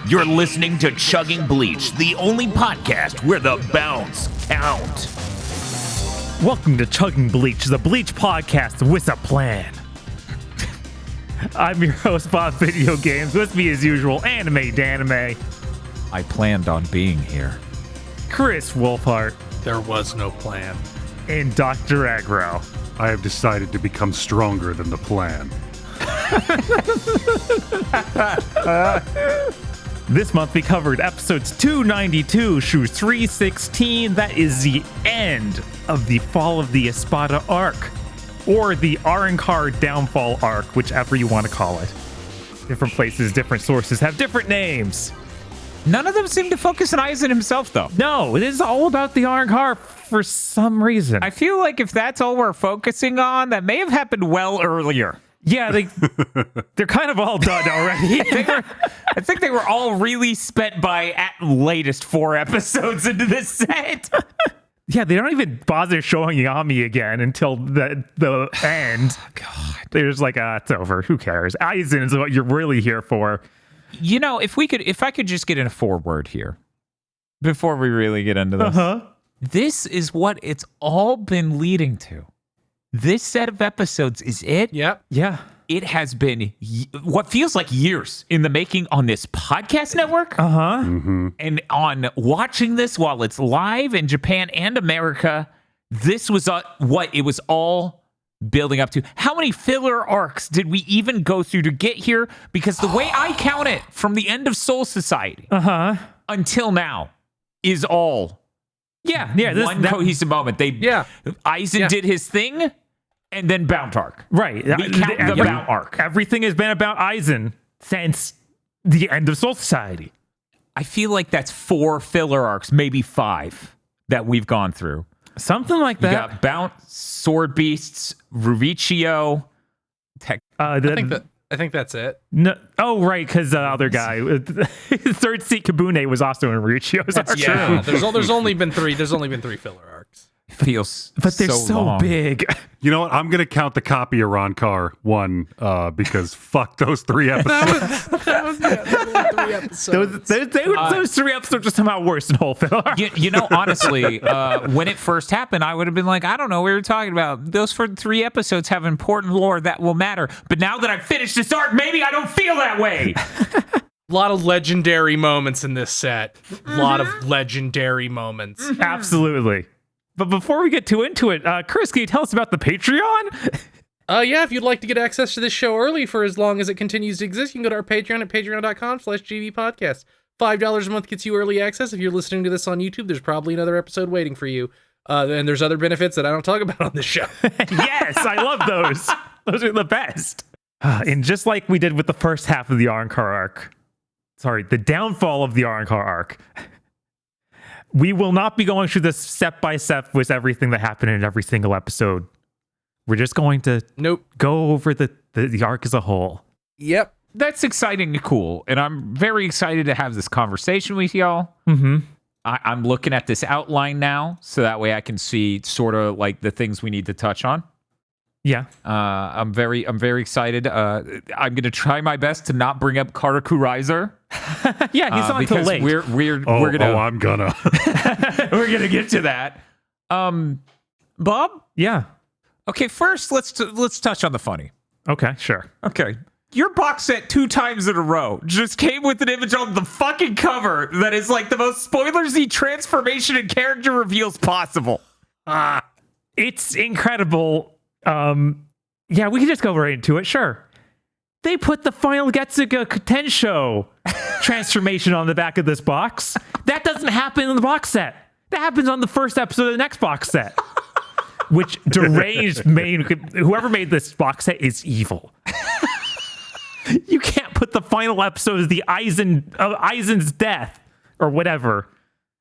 You're listening to Chugging Bleach, the only podcast where the bounce count. Welcome to Chugging Bleach, the Bleach podcast with a plan. I'm your host, Bob Video Games. With me, as usual, Anime Danime. I planned on being here. Chris Wolfhart. There was no plan. And Dr. Aggro. I have decided to become stronger than the plan. This month we covered episodes 292 through 316. That is the end of the Fall of the Espada arc, or the Arrancar Downfall arc, whichever you want to call it. Different places, different sources have different names. None of them seem to focus on Aizen himself, though. No, it is all about the Arrancar for some reason. I feel like if that's all we're focusing on, that may have happened well earlier. Yeah, they're kind of all done already. I think they were all really spent by at latest 4 episodes into this set. Yeah, they don't even bother showing Yami again until the end. God. They're just like, it's over. Who cares? Aizen is what you're really here for. You know, if I could just get in a foreword here before we really get into this. This is what it's all been leading to. This set of episodes is it. Yep. Yeah. It has been what feels like years in the making on this podcast network. And on watching this while it's live in Japan and America, this was what it was all building up to. How many filler arcs did we even go through to get here? Because the way I count it, from the end of Soul Society until now, is all one cohesive moment. Aizen did his thing, and then Bount arc. Right. We count the Bount arc. Everything has been about Aizen since the end of Soul Society. I feel like that's 4 filler arcs, maybe 5, that we've gone through. Something like that. You got Bount, Sword Beasts, Ruvichio. I think that's it. No, right, because the other guy, third seat Kabune, was also in Ruichio's arc. Yeah, there's only been 3. There's only been 3 filler arcs. Feels, but they're so long. big. You know what? I'm going to count the copy of Arrancar 1 because fuck those 3 episodes. That was 3 episodes. Those 3 episodes are somehow worse than whole filler. You know, honestly, when it first happened, I would have been like, I don't know what you're talking about. Those 3 episodes have important lore that will matter. But now that I've finished this arc, maybe I don't feel that way. A lot of legendary moments in this set. A lot of legendary moments. Absolutely. But before we get too into it, Chris, can you tell us about the Patreon? Yeah, if you'd like to get access to this show early for as long as it continues to exist, you can go to our Patreon at patreon.com/gbpodcast. $5 a month gets you early access. If you're listening to this on YouTube, there's probably another episode waiting for you. And there's other benefits that I don't talk about on this show. Yes, I love those. Those are the best. And just like we did with the first half of the the downfall of the Arrancar arc, we will not be going through this step by step with everything that happened in every single episode. We're just going to go over the arc as a whole. Yep. That's exciting and cool. And I'm very excited to have this conversation with y'all. I'm looking at this outline now, so that way I can see sort of like the things we need to touch on. Yeah. I'm very excited. I'm going to try my best to not bring up Karaku Riser. Yeah, he's on till late. We're gonna. I'm gonna. We're gonna get to that. Bob? Yeah. Okay, first let's touch on the funny. Okay, sure. Okay. Your box set 2 times in a row just came with an image on the fucking cover that is like the most spoilersy transformation and character reveals possible. It's incredible. Yeah, we can just go right into it. Sure. They put the final Getsuga Tensho transformation on the back of this box. That doesn't happen in the box set. That happens on the first episode of the next box set. Which whoever made this box set is evil. You can't put the final episode of Aizen's death or whatever.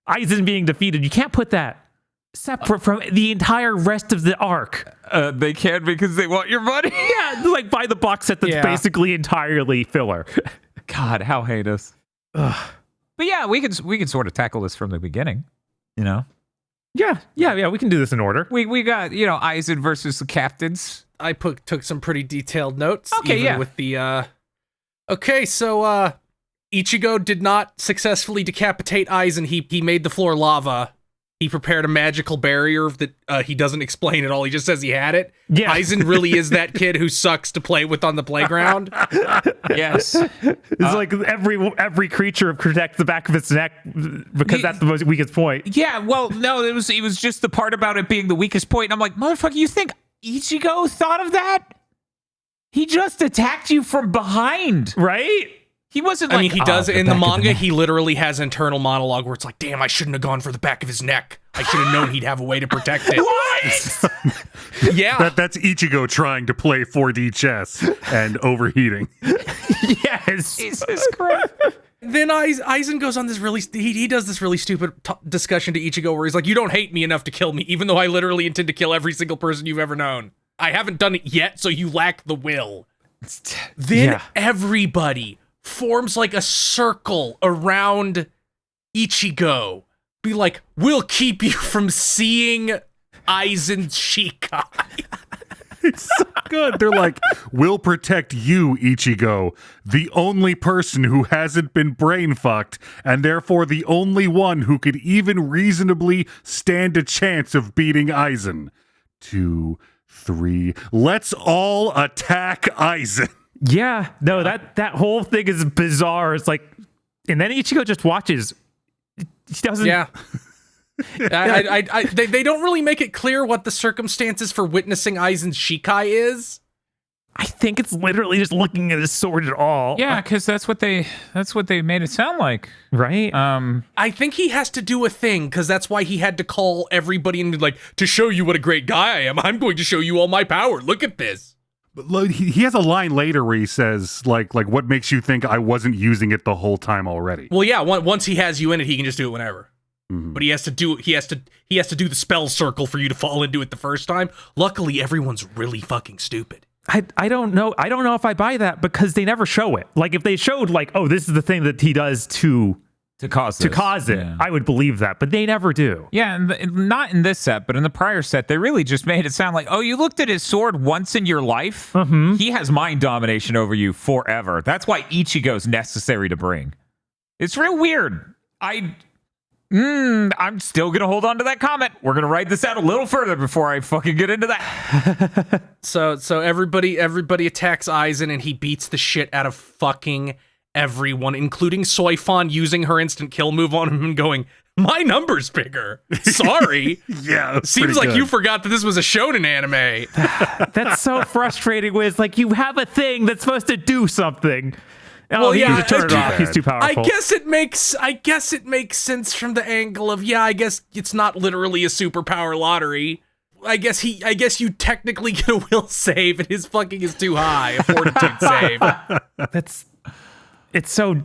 Aizen being defeated. You can't put that separate from the entire rest of the arc. They can because they want your money. Yeah, like buy the box set that's basically entirely filler. God, how heinous. But yeah, we can sort of tackle this from the beginning, you know? Yeah, we can do this in order. We got, Aizen versus the captains. I took some pretty detailed notes. Okay, even with the Okay, so Ichigo did not successfully decapitate Aizen. He made the floor lava. He prepared a magical barrier that he doesn't explain at all. He just says he had it. Yeah. Aizen really is that kid who sucks to play with on the playground. Yes. It's like every creature protects the back of its neck because that's the most weakest point. Yeah, well, no, it was just the part about it being the weakest point. And I'm like, motherfucker, you think Ichigo thought of that? He just attacked you from behind. Right? He wasn't like, I mean, he does the in the back of manga. neck. He literally has internal monologue where it's like, "Damn, I shouldn't have gone for the back of his neck. I should have known he'd have a way to protect it." What? Yeah, That's Ichigo trying to play 4D chess and overheating. Yes. Jesus Christ. Then Aizen goes on this really he does this really stupid discussion to Ichigo where he's like, "You don't hate me enough to kill me, even though I literally intend to kill every single person you've ever known. I haven't done it yet, so you lack the will." Then Yeah. everybody forms like a circle around Ichigo. Be like, "We'll keep you from seeing Aizen's Shikai." It's so good. They're like, we'll protect you, Ichigo, the only person who hasn't been brain fucked, and therefore the only one who could even reasonably stand a chance of beating Aizen. 2, 3, let's all attack Aizen. Yeah. No, that whole thing is bizarre. It's like, and then Ichigo just watches. He doesn't. Yeah. They don't really make it clear what the circumstances for witnessing Aizen's Shikai is. I think it's literally just looking at his sword at all. Yeah, because that's what they made it sound like. Right? I think he has to do a thing because that's why he had to call everybody and be like, "To show you what a great guy I am, I'm going to show you all my power. Look at this." But he has a line later where he says, like, what makes you think I wasn't using it the whole time already? Well, yeah. Once he has you in it, he can just do it whenever. Mhm. But he has to do the spell circle for you to fall into it the first time. Luckily, everyone's really fucking stupid. I don't know. I don't know if I buy that because they never show it. Like if they showed like, oh, this is the thing that he does to cause it, Yeah. I would believe that. But they never do. Yeah, and not in this set, but in the prior set, they really just made it sound like, oh, you looked at his sword once in your life? Mm-hmm. He has mind domination over you forever. That's why Ichigo's necessary to bring. It's real weird. I'm still going to hold on to that comment. We're going to write this out a little further before I fucking get into that. So everybody attacks Aizen and he beats the shit out of fucking everyone, including Soifon using her instant kill move on him and going, "My number's bigger. Sorry." Yeah. that's Seems pretty like good. you forgot that this was a shonen anime. That's so frustrating. With like you have a thing that's supposed to do something. Oh, Well, he yeah, needs to turn it it's off. too He's too powerful. I guess it makes sense from the angle of, yeah, I guess it's not literally a superpower lottery. I guess you technically get a will save and his fucking is too high, a fortitude save. It's so.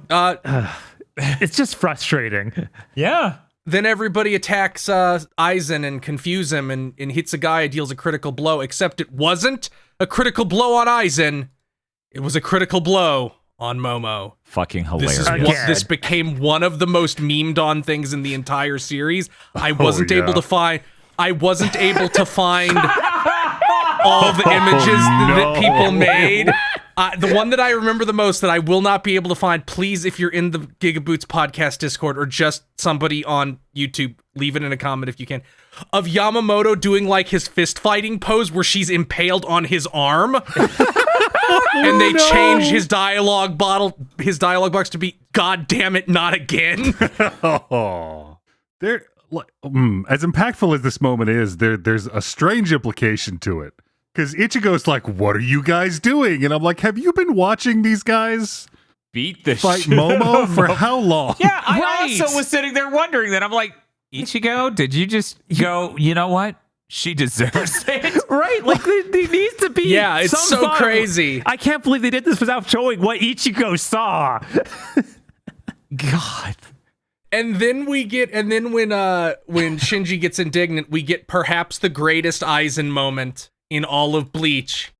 It's just frustrating. Yeah. Then everybody attacks Aizen and confuse him, and Hitsugaya deals a critical blow, except it wasn't a critical blow on Aizen. It was a critical blow on Momo. Fucking hilarious. This became one of the most memed on things in the entire series. I wasn't able to find all the images that people made. The one that I remember the most that I will not be able to find, please, if you're in the GigaBoots podcast Discord or just somebody on YouTube, leave it in a comment if you can, of Yamamoto doing like his fist fighting pose where she's impaled on his arm. And they change his dialogue box to be, "God damn it, not again." Oh, as impactful as this moment is, there's a strange implication to it. Because Ichigo's like, "What are you guys doing?" And I'm like, "Have you been watching these guys Beat the fight shit Momo out for of how long?" Yeah, I Right. also was sitting there wondering that. I'm like, Ichigo, did you just go, you know what? She deserves it. Right? Like there needs to be. Yeah, it's some so thought. crazy. I can't believe they did this without showing what Ichigo saw. God. And then when Shinji gets indignant, we get perhaps the greatest Aizen moment in all of Bleach,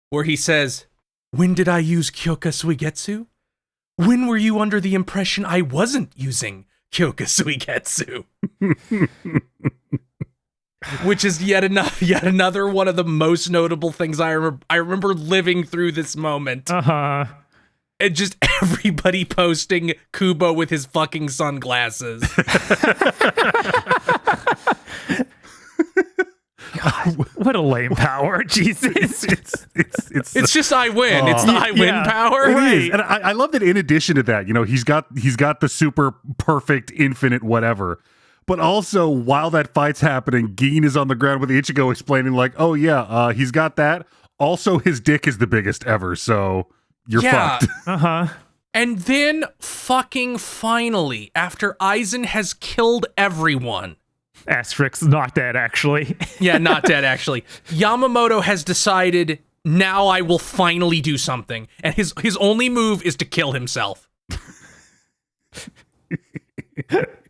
where he says, "When did I use Kyoka Suigetsu? When were you under the impression I wasn't using Kyoka Suigetsu?" Which is yet another one of the most notable things I remember living through this moment. Uh-huh. And just everybody posting Kubo with his fucking sunglasses. God, what a lame power, Jesus. It's just I win. It's the I win power. It is. And I love that in addition to that, he's got the super perfect infinite whatever. But also, while that fight's happening, Gin is on the ground with Ichigo explaining like, oh yeah, he's got that. Also, his dick is the biggest ever, so you're fucked. Uh-huh. And then fucking finally, after Aizen has killed everyone. Asterisk, not dead, actually. Yeah, not dead, actually. Yamamoto has decided, now I will finally do something. And his only move is to kill himself.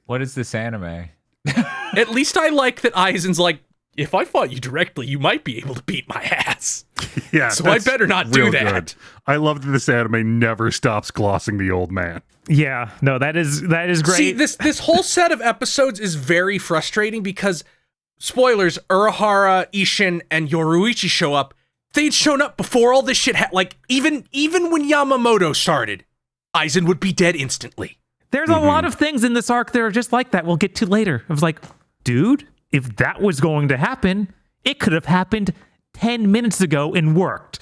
What is this anime? At least I like that Aizen's like, if I fought you directly, you might be able to beat my ass. Yeah, so I better not do that. Good. I love that this anime never stops glossing the old man. Yeah, no, that is great. See, this whole set of episodes is very frustrating because, spoilers, Urahara, Isshin, and Yoruichi show up. They'd shown up before all this shit like, even when Yamamoto started, Aizen would be dead instantly. There's a lot of things in this arc that are just like that. We'll get to later. I was like, dude, if that was going to happen, it could have happened 10 minutes ago and worked.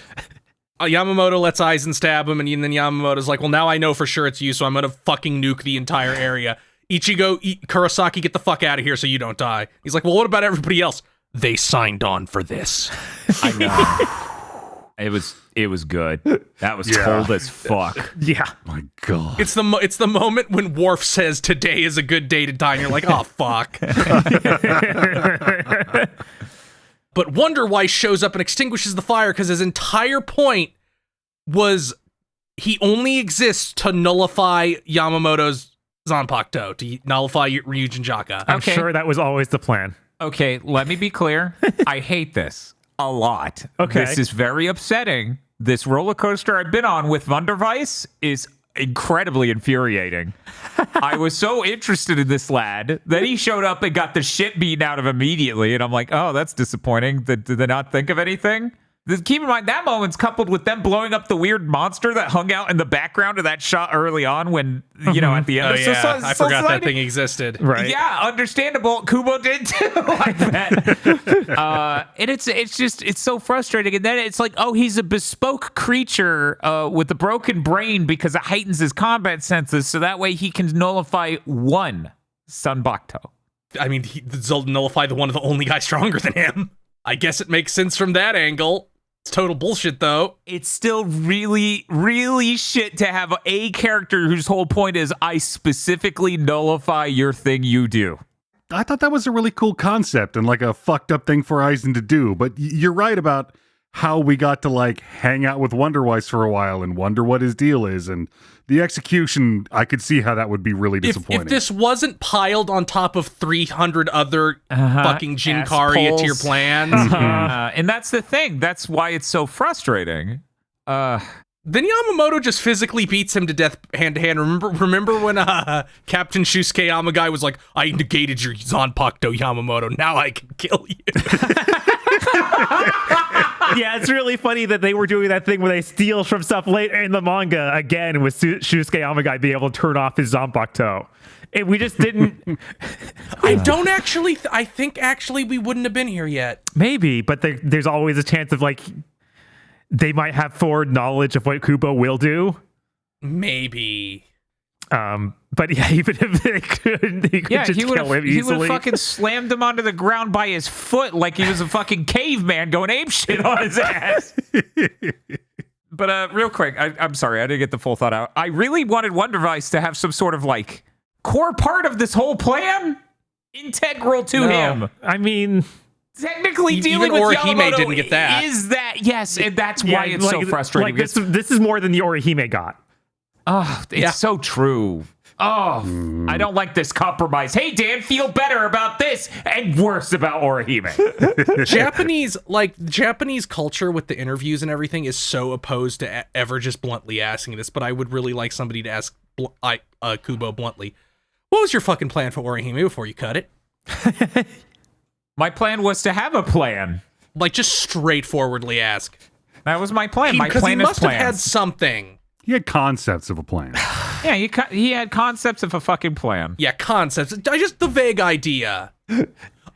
Yamamoto lets Aizen stab him, and then Yamamoto's like, well, now I know for sure it's you, so I'm gonna fucking nuke the entire area. Ichigo, Kurosaki, get the fuck out of here so you don't die. He's like, well, what about everybody else? They signed on for this. I know. It was good. That was cold as fuck. Yeah. My God. It's the moment when Worf says today is a good day to die, and you're like, oh fuck. But Wonder Wise shows up and extinguishes the fire because his entire point was he only exists to nullify Yamamoto's Zanpakuto, to nullify Ryujin Jaka. I'm sure that was always the plan. Okay, let me be clear. I hate this a lot. Okay. This is very upsetting. This roller coaster I've been on with Wunderweiss is incredibly infuriating. I was so interested in this lad that he showed up and got the shit beaten out of him immediately, and I'm like, oh, that's disappointing. Did they not think of anything? Keep in mind, that moment's coupled with them blowing up the weird monster that hung out in the background of that shot early on when, at the end Oh of yeah, I forgot that thing existed. Right. Yeah, understandable. Kubo did too. I bet. And it's so frustrating. And then it's like, oh, he's a bespoke creature with a broken brain because it heightens his combat senses, so that way he can nullify one Zanpakuto. I mean, he'll nullify the one of the only guy stronger than him. I guess it makes sense from that angle. It's total bullshit, though. It's still really, really shit to have a character whose whole point is, I specifically nullify your thing you do. I thought that was a really cool concept and like a fucked up thing for Aizen to do. But you're right about how we got to like hang out with Wonderwise for a while and wonder what his deal is. And the execution, I could see how that would be really disappointing. If this wasn't piled on top of 300 other fucking Jinkari tier plans. And that's the thing. That's why it's so frustrating. Then Yamamoto just physically beats him to death hand to hand. Remember when Captain Shusuke Amagai was like, I negated your Zanpakuto, Yamamoto. Now I can kill you. Yeah, it's really funny that they were doing that thing where they steal from stuff later in the manga again with Shusuke Amagai being able to turn off his Zanpakuto. And we just didn't. I think actually we wouldn't have been here yet. Maybe, but there's always a chance of like they might have forward knowledge of what Kubo will do. Maybe. But yeah, even if they could, he could just kill him easily. He would have fucking slammed him onto the ground by his foot like he was a fucking caveman going apeshit on his ass. But real quick, I'm sorry, I didn't get the full thought out. I really wanted Wonderweiss to have some sort of like core part of this whole plan, integral to him. I mean, technically dealing with Orihime Yamamoto didn't get that. Is that yes, and that's why it's like, so frustrating. Like this is more than the Orihime got. Oh, it's so true. Oh, I don't like this compromise. Hey, Dan, feel better about this and worse about Orihime. Japanese culture with the interviews and everything is so opposed to ever just bluntly asking this, but I would really like somebody to ask Kubo bluntly, what was your fucking plan for Orihime before you cut it? My plan was to have a plan. Like, just straightforwardly ask. That was my plan. My plan is Because he must have had plans. something. He had concepts of a plan. Yeah, he had concepts of a fucking plan. Yeah, concepts. The vague idea.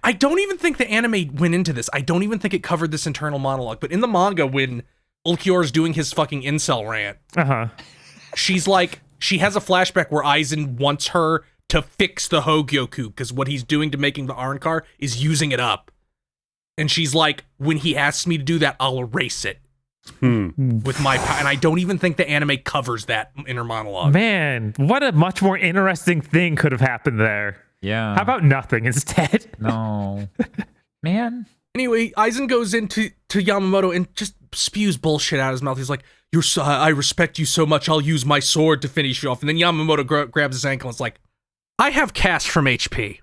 I don't even think the anime went into this. I don't even think it covered this internal monologue. But in the manga, when Ulquiorra's doing his fucking incel rant, she's like, she has a flashback where Aizen wants her to fix the Hogyoku because what he's doing to making the Arrancar is using it up. And she's like, when he asks me to do that, I'll erase it with my power. And I don't even think the anime covers that inner monologue. Man, what a much more interesting thing could have happened there. Yeah. How about nothing instead? No. Man. Anyway, Aizen goes into Yamamoto and just spews bullshit out of his mouth. He's like, I respect you so much, I'll use my sword to finish you off. And then Yamamoto grabs his ankle and is like, I have cast from HP.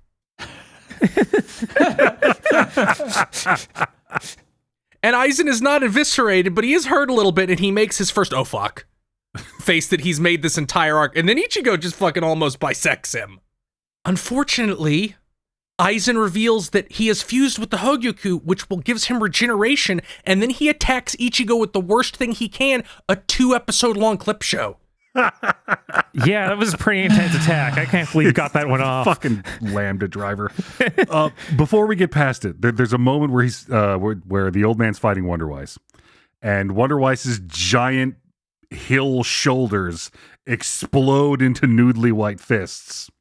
And Aizen is not eviscerated, but he is hurt a little bit, and he makes his first oh fuck face that he's made this entire arc. And then Ichigo just fucking almost bisects him. Unfortunately, Aizen reveals that he is fused with the Hogyoku, which gives him regeneration, and then he attacks Ichigo with the worst thing he can, a 2-episode long clip show. Yeah, that was a pretty intense attack. I can't believe you got that one off. Fucking lambda driver. Before we get past it, there's a moment where he's where the old man's fighting Wonderwise, and Wonderwise's giant hill shoulders explode into noodly white fists.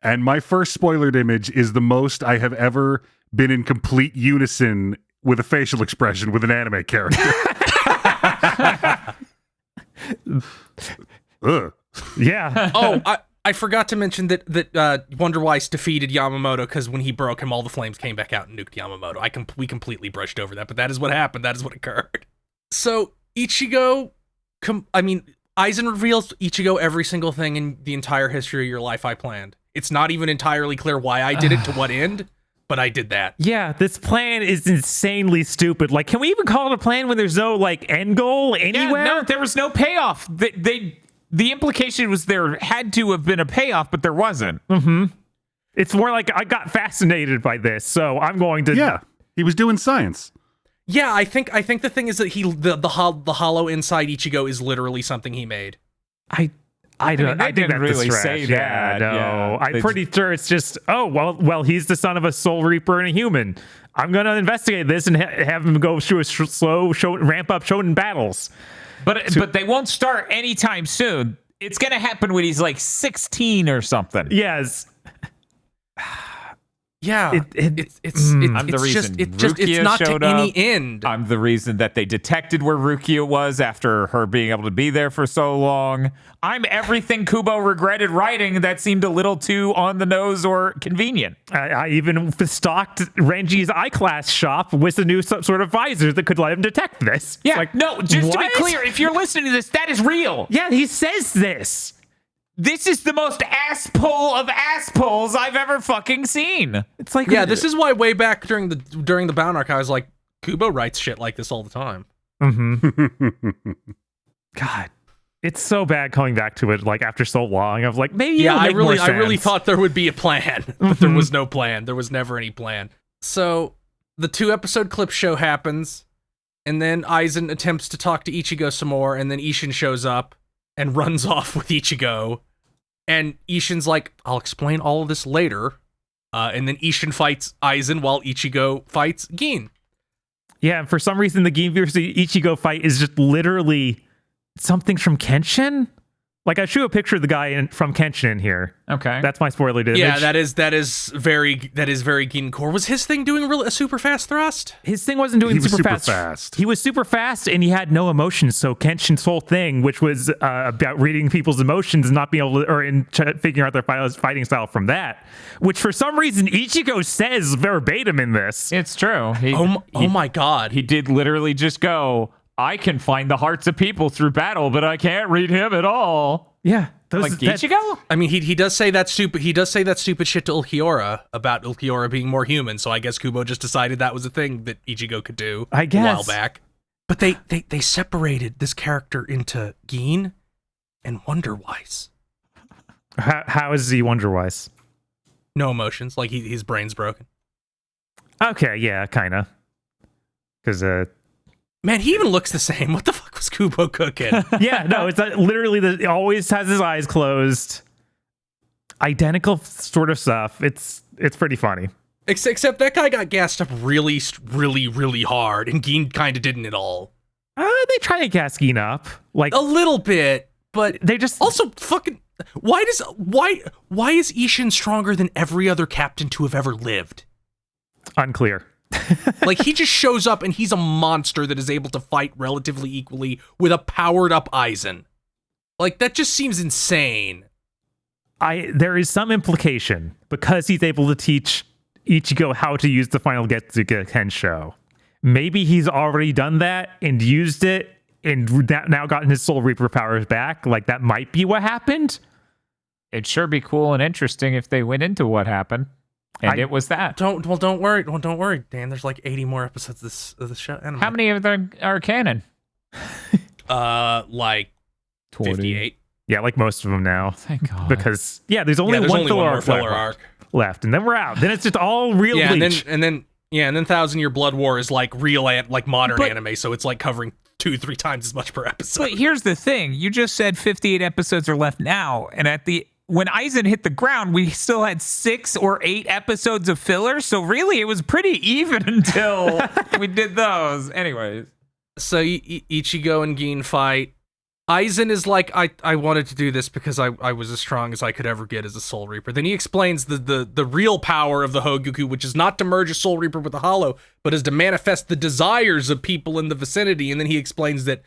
And my first spoilered image is the most I have ever been in complete unison with a facial expression with an anime character. Yeah. Oh, I forgot to mention that Wonderwise defeated Yamamoto because when he broke him, all the flames came back out and nuked Yamamoto. We completely brushed over that, but that is what happened. That is what occurred. So Ichigo, Aizen reveals to Ichigo every single thing in the entire history of your life I planned. It's not even entirely clear why I did it to what end, but I did that. Yeah, this plan is insanely stupid. Like, can we even call it a plan when there's no, like, end goal anywhere? Yeah, no, there was no payoff. The implication was there had to have been a payoff, but there wasn't. Mm-hmm. It's more like I got fascinated by this, so I'm going to... Yeah, he was doing science. Yeah, I think the thing is that the hollow inside Ichigo is literally something he made. I think didn't that's really the stretch. say Yeah, that. no, Yeah, I'm pretty sure it's just, well, he's the son of a soul reaper and a human. I'm going to investigate this and have him go through a slow ramp up shonen battles. But they won't start anytime soon. It's going to happen when he's like 16 or something. Yes. Yeah, I'm the reason it's not to any end. I'm the reason that they detected where Rukia was after her being able to be there for so long. I'm everything Kubo regretted writing that seemed a little too on the nose or convenient. I even stocked Renji's iClass shop with a new sort of visor that could let him detect this. Yeah, like, no, just to be what? clear, if you're listening to this, that is real. Yeah, he says this. This is the most ass pull of ass pulls I've ever fucking seen. It's like, yeah, this is why way back during the Bound arc, I was like, Kubo writes shit like this all the time. Mm-hmm. God, it's so bad coming back to it like after so long. I was like, maybe I it'll make more I really sense. thought there would be a plan, but there was no plan. There was never any plan. So the 2-episode clip show happens, and then Aizen attempts to talk to Ichigo some more, and then Ishin shows up and runs off with Ichigo. And Ishin's like, I'll explain all of this later. And then Ishin fights Aizen while Ichigo fights Gin. Yeah, and for some reason, the Gin versus Ichigo fight is just literally something from Kenshin. Like, I show a picture of the guy from Kenshin in here. Okay. That's my spoilered image. Yeah, that is very Gin core. Was his thing doing a super fast thrust? His thing wasn't doing super fast. He was super fast, and he had no emotions. So Kenshin's whole thing, which was about reading people's emotions and not being able to, or figuring out their fighting style from that, which for some reason Ichigo says verbatim in this. It's true. Oh my god. He did literally just go, I can find the hearts of people through battle, but I can't read him at all. Yeah. Like Ichigo? I mean, he does say that stupid shit to Ulquiorra about Ulquiorra being more human, so I guess Kubo just decided that was a thing that Ichigo could do I guess. a while back. But they separated this character into Gin and Wonderwise. How is he Wonderwise? No emotions, like his brain's broken. Okay, yeah, kind of. Because, man, he even looks the same. What the fuck fuck was Kubo cooking? Yeah, no, it's literally he always has his eyes closed. Identical sort of stuff. It's pretty funny. Except that guy got gassed up really, really, really hard, and Geen kind of didn't at all. They try to gas Geen up, like A little bit, but they just also fucking. Why is Ishin stronger than every other captain to have ever lived? unclear. Like, he just shows up and he's a monster that is able to fight relatively equally with a powered up Aizen. Like, that just seems insane. There is some implication because he's able to teach Ichigo how to use the final Getsuga Tensho. Maybe he's already done that and used it and now gotten his Soul Reaper powers back. Like, that might be what happened. It'd sure be cool and interesting if they went into what happened. And it was that. Don't worry, Dan. There's like 80 more episodes of this show. Anime. How many of them are canon? Like 20. 58. Yeah, like most of them now. Thank God. Because there's only one more filler arc left, and then we're out. Then it's just all real Bleach. and then 1,000 Year Blood War is like real like modern anime, so it's like covering 2-3 times as much per episode. But here's the thing. You just said 58 episodes are left now, and when Aizen hit the ground, we still had 6 or 8 episodes of filler, so really it was pretty even until we did those. Anyways. So Ichigo and Geen fight. Aizen is like, I wanted to do this because I was as strong as I could ever get as a Soul Reaper. Then he explains the real power of the Hogoku, which is not to merge a Soul Reaper with a Hollow, but is to manifest the desires of people in the vicinity. And then he explains that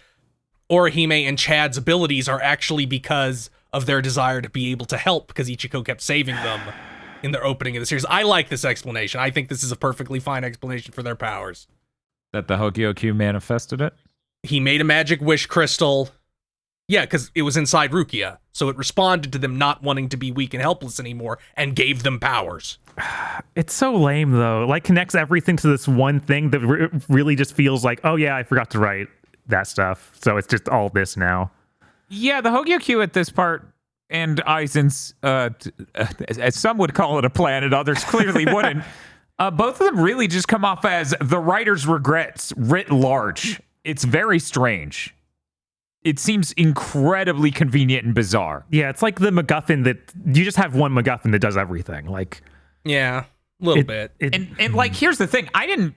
Orihime and Chad's abilities are actually because of their desire to be able to help, because Ichigo kept saving them in their opening of the series. I like this explanation. I think this is a perfectly fine explanation for their powers. That the Hogyoku manifested it? He made a magic wish crystal. Yeah, because it was inside Rukia, so it responded to them not wanting to be weak and helpless anymore and gave them powers. It's so lame, though. Like, connects everything to this one thing that really just feels like, oh yeah, I forgot to write that stuff. So it's just all this now. Yeah, the Hogyoku at this part and Aizen's, as some would call it a plan and others clearly wouldn't, both of them really just come off as the writer's regrets writ large. It's very strange. It seems incredibly convenient and bizarre. Yeah, it's like the MacGuffin that you just have one MacGuffin that does everything. Like, yeah, a little bit. And like, here's the thing. I'm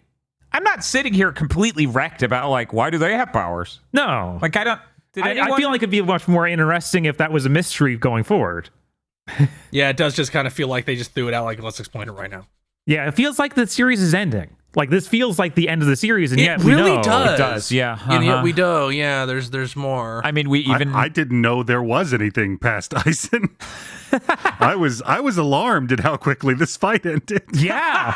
not sitting here completely wrecked about like, why do they have powers? No. Like, I feel like it'd be much more interesting if that was a mystery going forward. Yeah, it does just kind of feel like they just threw it out like, let's explain it right now. Yeah, it feels like the series is ending. Like, this feels like the end of the series, and yet we really know. does. It does, yeah. And yet we do, yeah, there's more. I mean, we even... I didn't know there was anything past Aizen. I was alarmed at how quickly this fight ended. Yeah.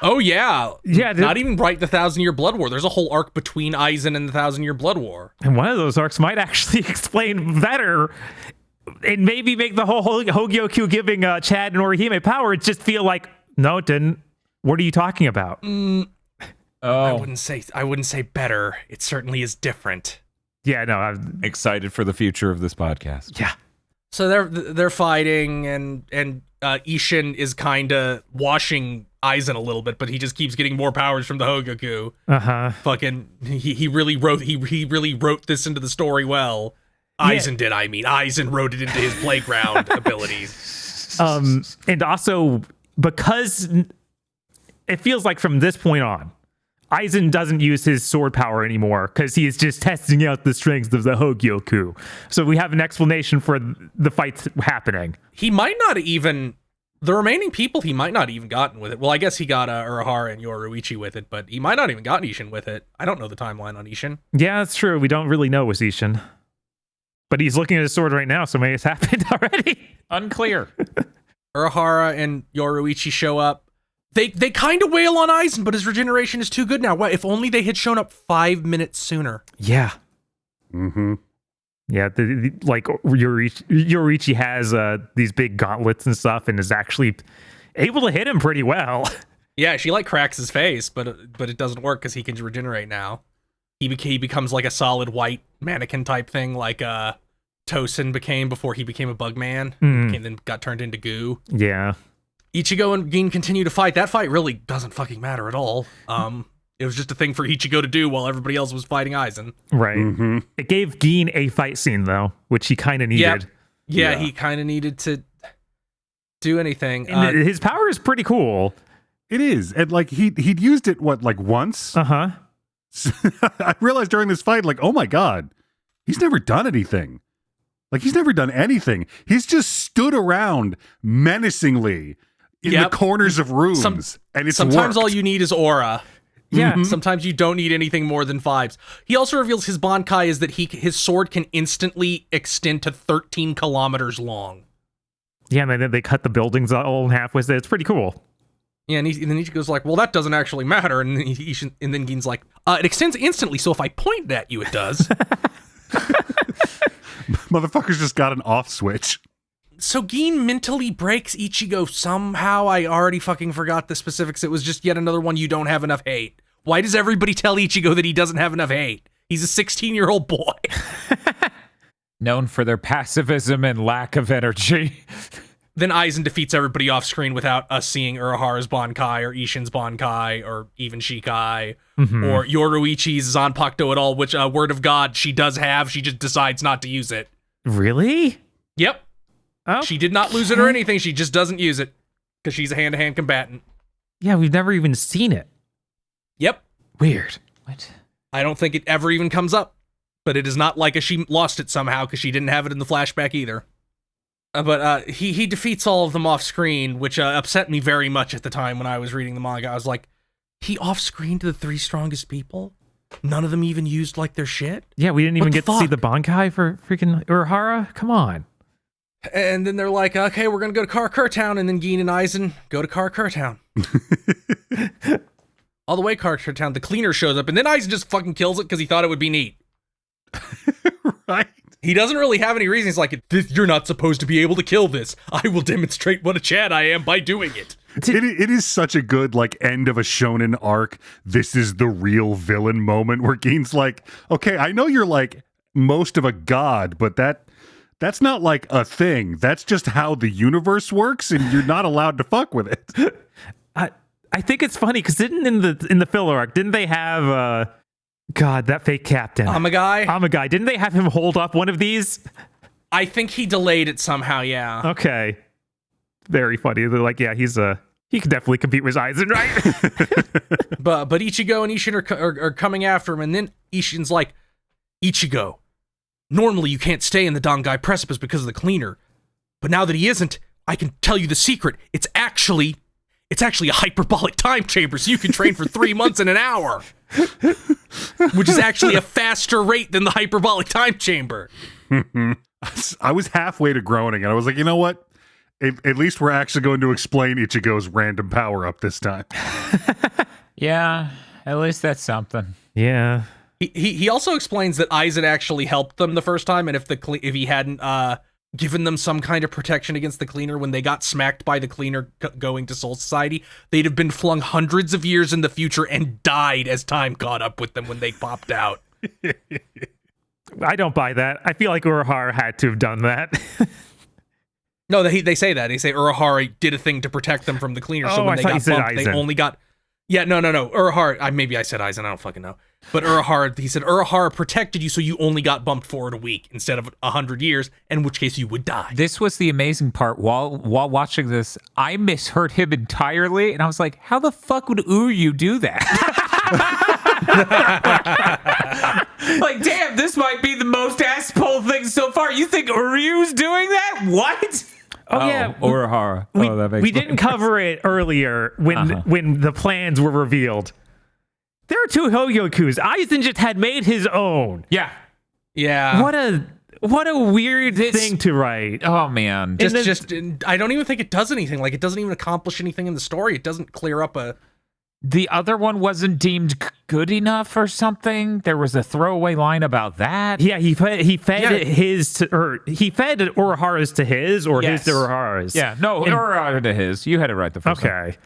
Oh, yeah. Yeah. Not even right the 1,000 Year Blood War. There's a whole arc between Aizen and the 1,000 Year Blood War. And one of those arcs might actually explain better and maybe make the whole Hogyoku giving Chad and Orihime power just feel like, no, it didn't. What are you talking about? I wouldn't say better. It certainly is different. Yeah, no, I'm excited for the future of this podcast. Yeah. So they're fighting, and Ishin is kind of washing Aizen a little bit, but he just keeps getting more powers from the Hogoku. Fucking, he really wrote this into the story well. Aizen did. I mean, Aizen wrote it into his playground abilities. And also because it feels like from this point on, Aizen doesn't use his sword power anymore because he is just testing out the strengths of the Hogyoku. So we have an explanation for the fights happening. He might not even... The remaining people, he might not even gotten with it. Well, I guess he got Urahara and Yoruichi with it, but he might not even gotten Ishin with it. I don't know the timeline on Ishin. Yeah, that's true. We don't really know with Ishin. But he's looking at his sword right now, so maybe it's happened already. Unclear. Urahara and Yoruichi show up. They kind of wail on Aizen, but his regeneration is too good now. What if only they had shown up 5 minutes sooner? Yeah. Mm-hmm. Yeah, like Yoruichi has these big gauntlets and stuff, and is actually able to hit him pretty well. Yeah, she like cracks his face, but it doesn't work because he can regenerate now. He becomes like a solid white mannequin type thing, like Tosin became before he became a bug man, and then got turned into goo. Yeah. Ichigo and Geen continue to fight. That fight really doesn't fucking matter at all. It was just a thing for Ichigo to do while everybody else was fighting Aizen. Right. It gave Gin a fight scene, though, which he kind of needed. Yeah, he kind of needed to do anything. And his power is pretty cool. It is. And like he'd used it, once? Uh-huh. I realized during this fight, like, oh my God, he's never done anything. Like, he's never done anything. He's just stood around menacingly in the corners of rooms. And it's sometimes worked. all you need is aura. Yeah. Sometimes you don't need anything more than 5s. He also reveals his Bankai is that his sword can instantly extend to 13 kilometers long. Yeah, and then they cut the buildings all in half with it. It's pretty cool. Yeah, and then Ichigo's like, well, that doesn't actually matter. And then Gin's like, it extends instantly, so if I point at you, it does. Motherfucker's just got an off switch. So Gin mentally breaks Ichigo somehow. I already fucking forgot the specifics. It was just yet another one, you don't have enough hate. Why does everybody tell Ichigo that he doesn't have enough hate? He's a 16-year-old boy. Known for their pacifism and lack of energy. Then Aizen defeats everybody off screen without us seeing Urahara's Bankai or Ishin's Bankai or even Shikai or Yoruichi's Zanpakuto at all, which, word of God, she does have. She just decides not to use it. Really? Yep. Oh, She did not lose it or anything. She just doesn't use it because she's a hand-to-hand combatant. yeah, we've never even seen it. Yep. Weird. What? I don't think it ever even comes up. But it is not like she lost it somehow because she didn't have it in the flashback either. But he defeats all of them off screen, which upset me very much at the time when I was reading the manga. I was like, he off screened the 3 strongest people? None of them even used like their shit? Yeah, we didn't even What the get to see fuck? the Bankai for freaking Urahara. Come on. And then they're like, okay, we're going to go to Karakura Town. And then Gin and Aizen go to Karakura Town. All the way Karakura Town, the cleaner shows up. And then Aizen just fucking kills it because he thought it would be neat. Right? He doesn't really have any reason. He's like, you're not supposed to be able to kill this. I will demonstrate what a Chad I am by doing it. It is such a good, like, end of a shonen arc. This is the real villain moment where Gin's like, okay, I know you're, like, most of a god, but that's not, like, a thing. That's just how the universe works, and you're not allowed to fuck with it. I think it's funny because in the filler arc, didn't they have God, that fake captain. Amagai? Didn't they have him hold up one of these? I think he delayed it somehow, yeah. Okay. Very funny. They're like, yeah, he could definitely compete with Aizen, right? But Ichigo and Ishin are coming after him, and then Ishin's like, Ichigo, normally you can't stay in the Dangai precipice because of the cleaner, but now that he isn't, I can tell you the secret. It's actually a hyperbolic time chamber, so you can train for 3 months in an hour. Which is actually a faster rate than the hyperbolic time chamber. I was halfway to groaning, and I was like, you know what? At least we're actually going to explain Ichigo's random power-up this time. Yeah, at least that's something. Yeah. He also explains that Aizen actually helped them the first time, and if he hadn't given them some kind of protection against the cleaner when they got smacked by the cleaner going to Soul Society, they'd have been flung hundreds of years in the future and died as time caught up with them when they popped out. I don't buy that. I feel like Urahara had to have done that. No, they say that. They say Urahara did a thing to protect them from the cleaner, so when they got bumped, they only got... Yeah, no. Urahara, maybe I said Aizen, I don't fucking know. But Urahara, he said, Urahara protected you so you only got bumped forward a week instead of 100 years, in which case you would die. This was the amazing part. While watching this, I misheard him entirely, and I was like, how the fuck would Uryu do that? Like, damn, this might be the most ass-pull thing so far. You think Uryu's doing that? What? Oh, yeah. Urahara. We didn't cover it earlier when the plans were revealed. There are 2 Hogyokus. Aizen just had made his own. Yeah. What a weird thing to write. Oh, man. I don't even think it does anything. Like, it doesn't even accomplish anything in the story. It doesn't clear up a... The other one wasn't deemed good enough or something. There was a throwaway line about that. Yeah, he fed Urahara's to his, or his to Urahara's. Yeah, no, Urahara to his. You had it right the first time. Okay.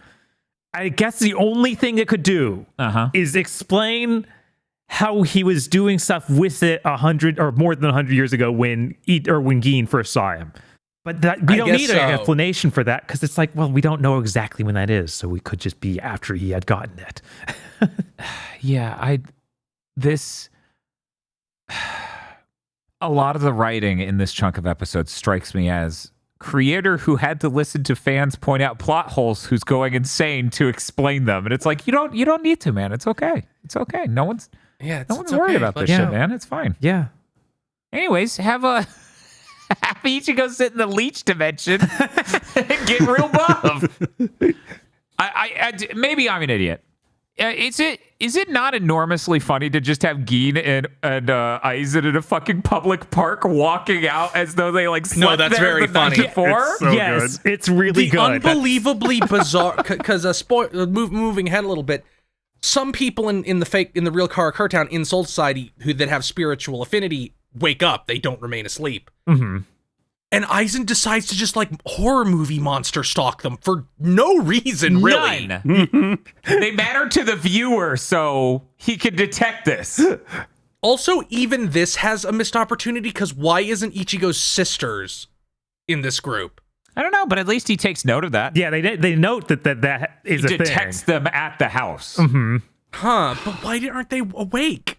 I guess the only thing it could do is explain how he was doing stuff with it 100 or more than 100 years ago when Gin first saw him. But we don't need an explanation for that because it's like, well, we don't know exactly when that is, so we could just be after he had gotten it. a lot of the writing in this chunk of episodes strikes me as creator who had to listen to fans point out plot holes who's going insane to explain them. And it's like, you don't need to, man. It's okay. It's okay. No one's worried about this shit, man. It's fine. Yeah. Anyways, have Ichigo sit in the leech dimension and get real buff. Maybe I'm an idiot. Is it not enormously funny to just have Gin and Aizen in a fucking public park walking out as though they like slept No, that's there very the night funny. before? It's so Yes, good. it's really good. Unbelievably bizarre. Because moving ahead a little bit, some people in the real Karakura in Soul Society that have spiritual affinity wake up. They don't remain asleep. Mm-hmm. And Aizen decides to just like horror movie monster stalk them for no reason, really. None. They matter to the viewer, so he can detect this. Also, even this has a missed opportunity because why isn't Ichigo's sisters in this group? I don't know, but at least he takes note of that. Yeah, they note that is a He thing. detects them at the house. Mm-hmm. Huh, but why aren't they awake?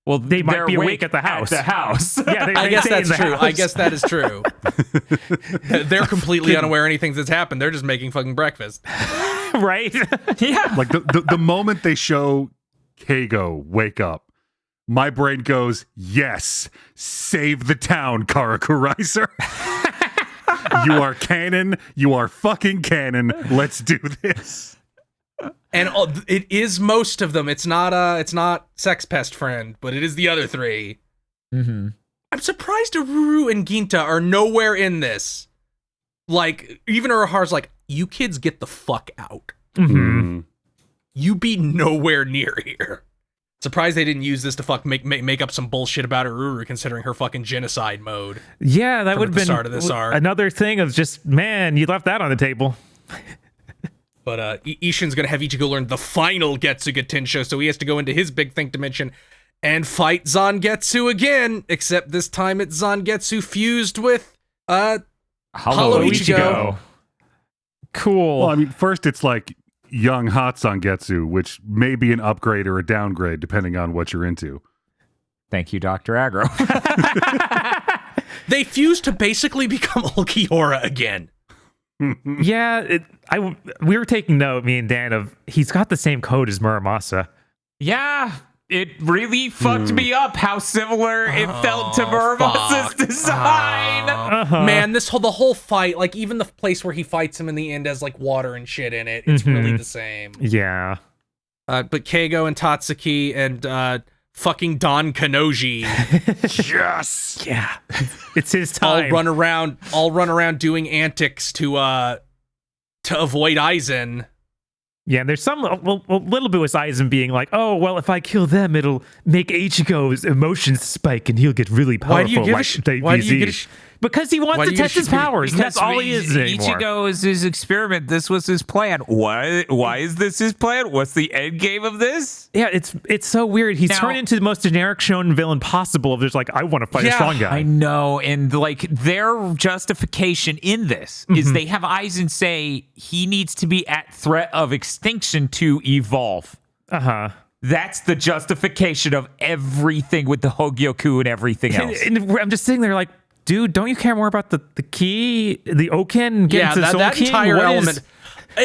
Well, They might they're be awake at the house. At the house. Yeah, I guess stay in that's the true. house. I guess that is true. They're completely unaware anything that's happened. They're just making fucking breakfast. Right? Yeah. Like the moment they show Keigo wake up, my brain goes, yes, save the town, Karakurizer. You are canon. You are fucking canon. Let's do this. And it is most of them. It's not Sex Pest Friend, but it is the other three. Mm-hmm. I'm surprised Aruru and Ginta are nowhere in this. Like, even Uraharu's like, you kids get the fuck out. Mm-hmm. You be nowhere near here. Surprised they didn't use this to make up some bullshit about Aruru, considering her fucking genocide mode. Yeah, that would have the been start of this arc. another thing of just, man, you left that on the table. But Ishin's gonna have Ichigo learn the final Getsuga Tensho, so he has to go into his big think dimension and fight Zangetsu again, except this time it's Zangetsu fused with Hollow Ichigo. Cool. Well, I mean, first it's like young hot Zangetsu, which may be an upgrade or a downgrade depending on what you're into. Thank you, Dr. Agro. They fused to basically become Ulquiorra again. Yeah, we were taking note, me and Dan, of he's got the same code as Muramasa. Yeah, it really fucked me up how similar it felt to Muramasa's design. Uh-huh. Man, the whole fight, like even the place where he fights him in the end has like water and shit in it. It's really the same. Yeah. But Keigo and Tatsuki and fucking Don Kanoji Yes! Yeah. It's his all time. run around doing antics to avoid Aizen. Yeah, and there's some a little bit with Aizen being like, oh, well, if I kill them, it'll make Ichigo's emotions spike and he'll get really powerful. Why do you give like a shit? Why do you give a shit? Because he wants Why to do you test give his a shit? powers. And that's all he is anymore. Ichigo is his experiment. This was his plan. Why is this his plan? What's the end game of this? Yeah, it's so weird. He's Now- turned into the most generic shonen villain possible. Of just like, I want to fight a strong guy. I know, and like their justification in this is they have Aizen say he needs to be at threat of extinction to evolve. Uh-huh. That's the justification of everything with the Hogyoku and everything else. And I'm just sitting there like, dude, don't you care more about the key, the Oken, getting Yeah, to the Soul that King? entire What is- element.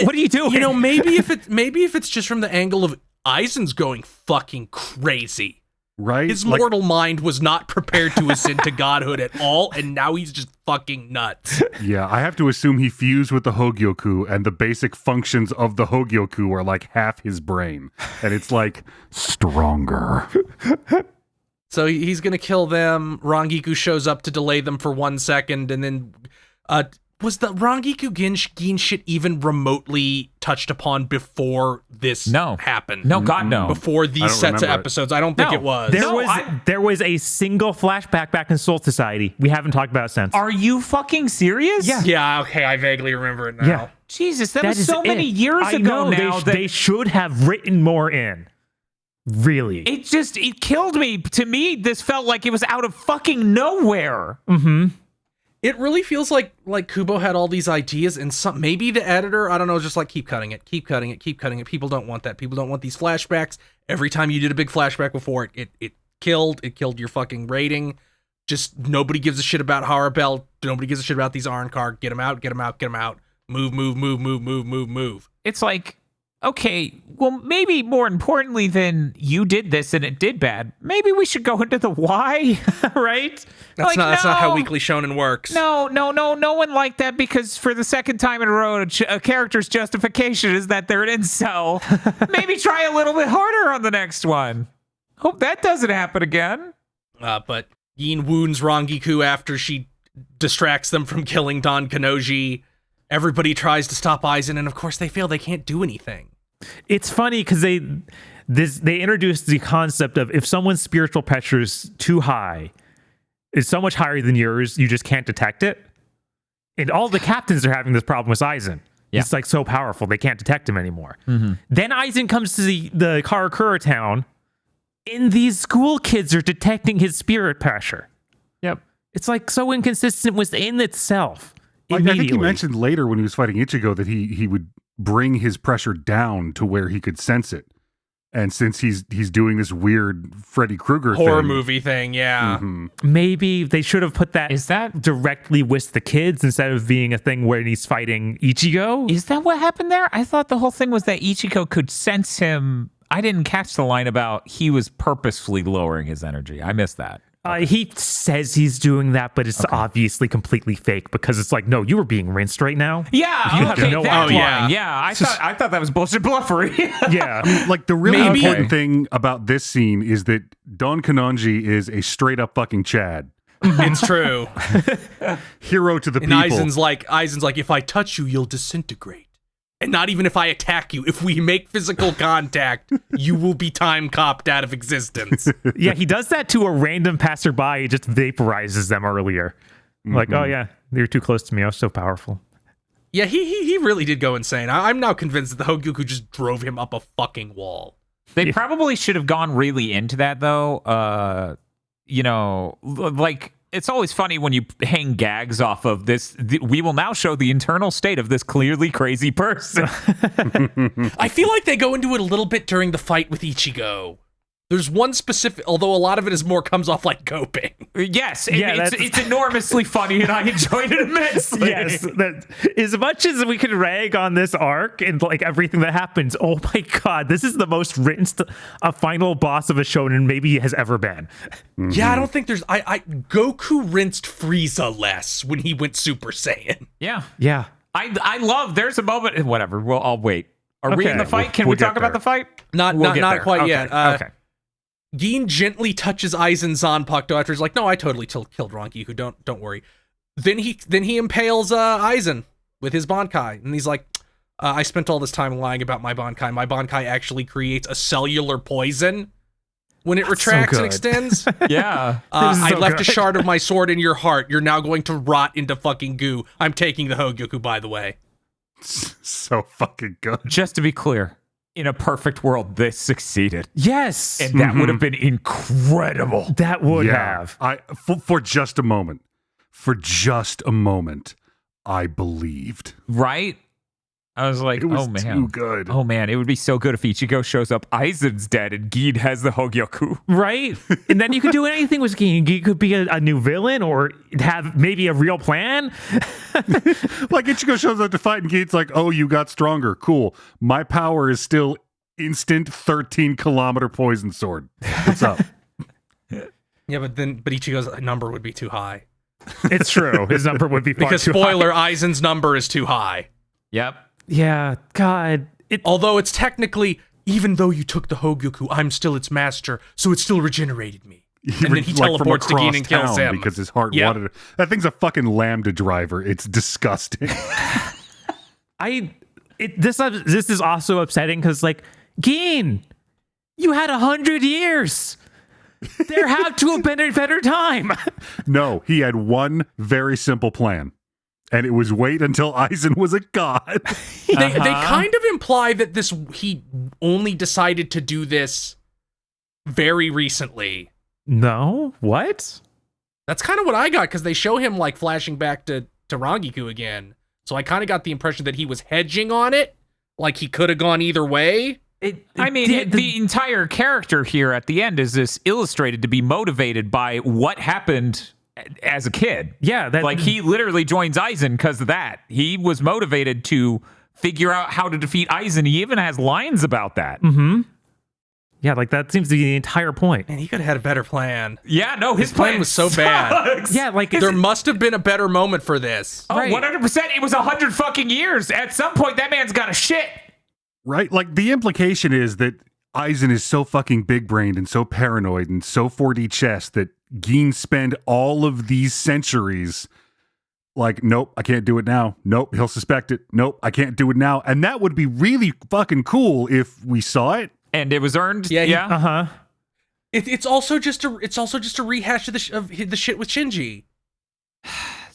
What are you doing? You know, maybe if it's just from the angle of Aizen's going fucking crazy. Right? His Like, mortal mind was not prepared to ascend to godhood at all, and now he's just fucking nuts. yeah, I have to assume he fused with the Hogyoku, and the basic functions of the Hogyoku are like half his brain. And it's like, stronger. So he's gonna kill them. Rangiku shows up to delay them for 1 second, and then was the Rangiku Gin shit even remotely touched upon before this happened? No, God, no. Before I these don't sets of remember it. episodes, I don't think No. it was. There was a single flashback back in Soul Society. We haven't talked about it since. Are you fucking serious? Yeah. Yeah, okay, I vaguely remember it now. Yeah. Jesus, that was is so many it. years I ago know, now. they should have written more in. Really. It killed me. To me, this felt like it was out of fucking nowhere. Mm-hmm. It really feels like Kubo had all these ideas, and maybe the editor, I don't know, just like keep cutting it. People don't want that. People don't want these flashbacks. Every time you did a big flashback before, it killed your fucking rating. Just nobody gives a shit about Harabel. Nobody gives a shit about these Arnkar. Get them out. Move. It's like, okay, well, maybe more importantly than you did this and it did bad, maybe we should go into the why, right? That's not how Weekly Shonen works. No one liked that because for the second time in a row, a character's justification is that they're an incel. Maybe try a little bit harder on the next one. Hope that doesn't happen again. But Yin wounds Rangiku after she distracts them from killing Don Kanoji. Everybody tries to stop Aizen, and of course they fail. They can't do anything. It's funny because they introduced the concept of if someone's spiritual pressure is too high, is so much higher than yours, you just can't detect it. And all the captains are having this problem with Aizen. Yeah. He's like so powerful, they can't detect him anymore. Mm-hmm. Then Aizen comes to the Karakura town, and these school kids are detecting his spirit pressure. Yep. It's like so inconsistent within itself. I think he mentioned later when he was fighting Ichigo that he would bring his pressure down to where he could sense it. And since he's doing this weird Freddy Krueger horror movie thing, yeah. Mm-hmm. Maybe they should have put that, is that directly with the kids instead of being a thing where he's fighting Ichigo. Is that what happened there? I thought the whole thing was that Ichigo could sense him. I didn't catch the line about he was purposefully lowering his energy. I missed that. He says he's doing that, but it's obviously completely fake because it's like, no, you were being rinsed right now. Yeah, you have no idea. Yeah. I thought that was bullshit bluffery. Yeah, like the really important thing about this scene is that Don Kanonji is a straight up fucking Chad. It's true. Hero to the and people. Aizen's like, if I touch you, you'll disintegrate. And not even if I attack you. If we make physical contact, you will be time copped out of existence. Yeah, he does that to a random passerby. He just vaporizes them earlier. Mm-hmm. Like, oh yeah, you're too close to me. I was so powerful. Yeah, he really did go insane. I'm now convinced that the Hogyoku just drove him up a fucking wall. They probably should have gone really into that, though. Like, it's always funny when you hang gags off of this. We will now show the internal state of this clearly crazy person. I feel like they go into it a little bit during the fight with Ichigo. There's one specific, although a lot of it more comes off like coping. Yes, it's enormously funny, and I enjoyed it immensely. Yes, as much as we can rag on this arc and like everything that happens, oh my god, this is the most rinsed a final boss of a shonen maybe has ever been. Mm-hmm. Yeah, I don't think there's. Goku rinsed Frieza less when he went Super Saiyan. Yeah. I love. There's a moment. Whatever. Well, I'll wait. Are we in the fight? Can we talk about the fight? Not quite yet. Okay. Gin gently touches Aizen's Zanpakuto after he's like, no, I totally killed Rangiku, don't worry. Then he impales Aizen with his Bankai, and he's like, I spent all this time lying about my Bankai. My Bankai actually creates a cellular poison when it retracts and extends. Yeah. I left a shard of my sword in your heart. You're now going to rot into fucking goo. I'm taking the Hogyoku, by the way. So fucking good. Just to be clear, in a perfect world, this succeeded. Yes. And that would have been incredible. That would have. For just a moment, I believed. Right? I was like, it was oh man. too good. Oh man, it would be so good if Ichigo shows up, Aizen's dead, and Gid has the Hogyoku. Right? And then you could do anything with Gid. Gid could be a new villain or have maybe a real plan. Like Ichigo shows up to fight and Gid's like, oh, you got stronger. Cool. My power is still instant 13-kilometer poison sword. What's up? Yeah, but Ichigo's number would be too high. It's true. His number would be far because too spoiler, high. Aizen's number is too high. Yep. Yeah, God. Although it's technically, even though you took the Hogyoku, I'm still its master, so it still regenerated me. And then he teleports to Gin and kills him. Because his heart wanted it. That thing's a fucking lambda driver. It's disgusting. This is also upsetting because, like, Gin, you had 100 years. There had to have been a better time. No, he had one very simple plan. And it was wait until Aizen was a god. They kind of imply that he only decided to do this very recently. No? What? That's kind of what I got, because they show him like flashing back to Rangiku again. So I kind of got the impression that he was hedging on it, like he could have gone either way. The entire character here at the end is this illustrated to be motivated by what happened as a kid. Yeah, like he literally joins Aizen because of that. He was motivated to figure out how to defeat Aizen. He even has lines about that. Mm-hmm. Yeah, like that seems to be the entire point. And he could have had a better plan. Yeah, no, his plan was so bad. Yeah, like there must have been a better moment for this. Oh, 100%. It was 100 fucking years. At some point, that man's got a shit. Right? Like, the implication is that Aizen is so fucking big-brained and so paranoid and so 4D chess that Gin spend all of these centuries like, nope, I can't do it now. Nope, he'll suspect it. Nope, I can't do it now. And that would be really fucking cool if we saw it. And it was earned. Yeah. Uh-huh. It's also just a rehash of the shit with Shinji.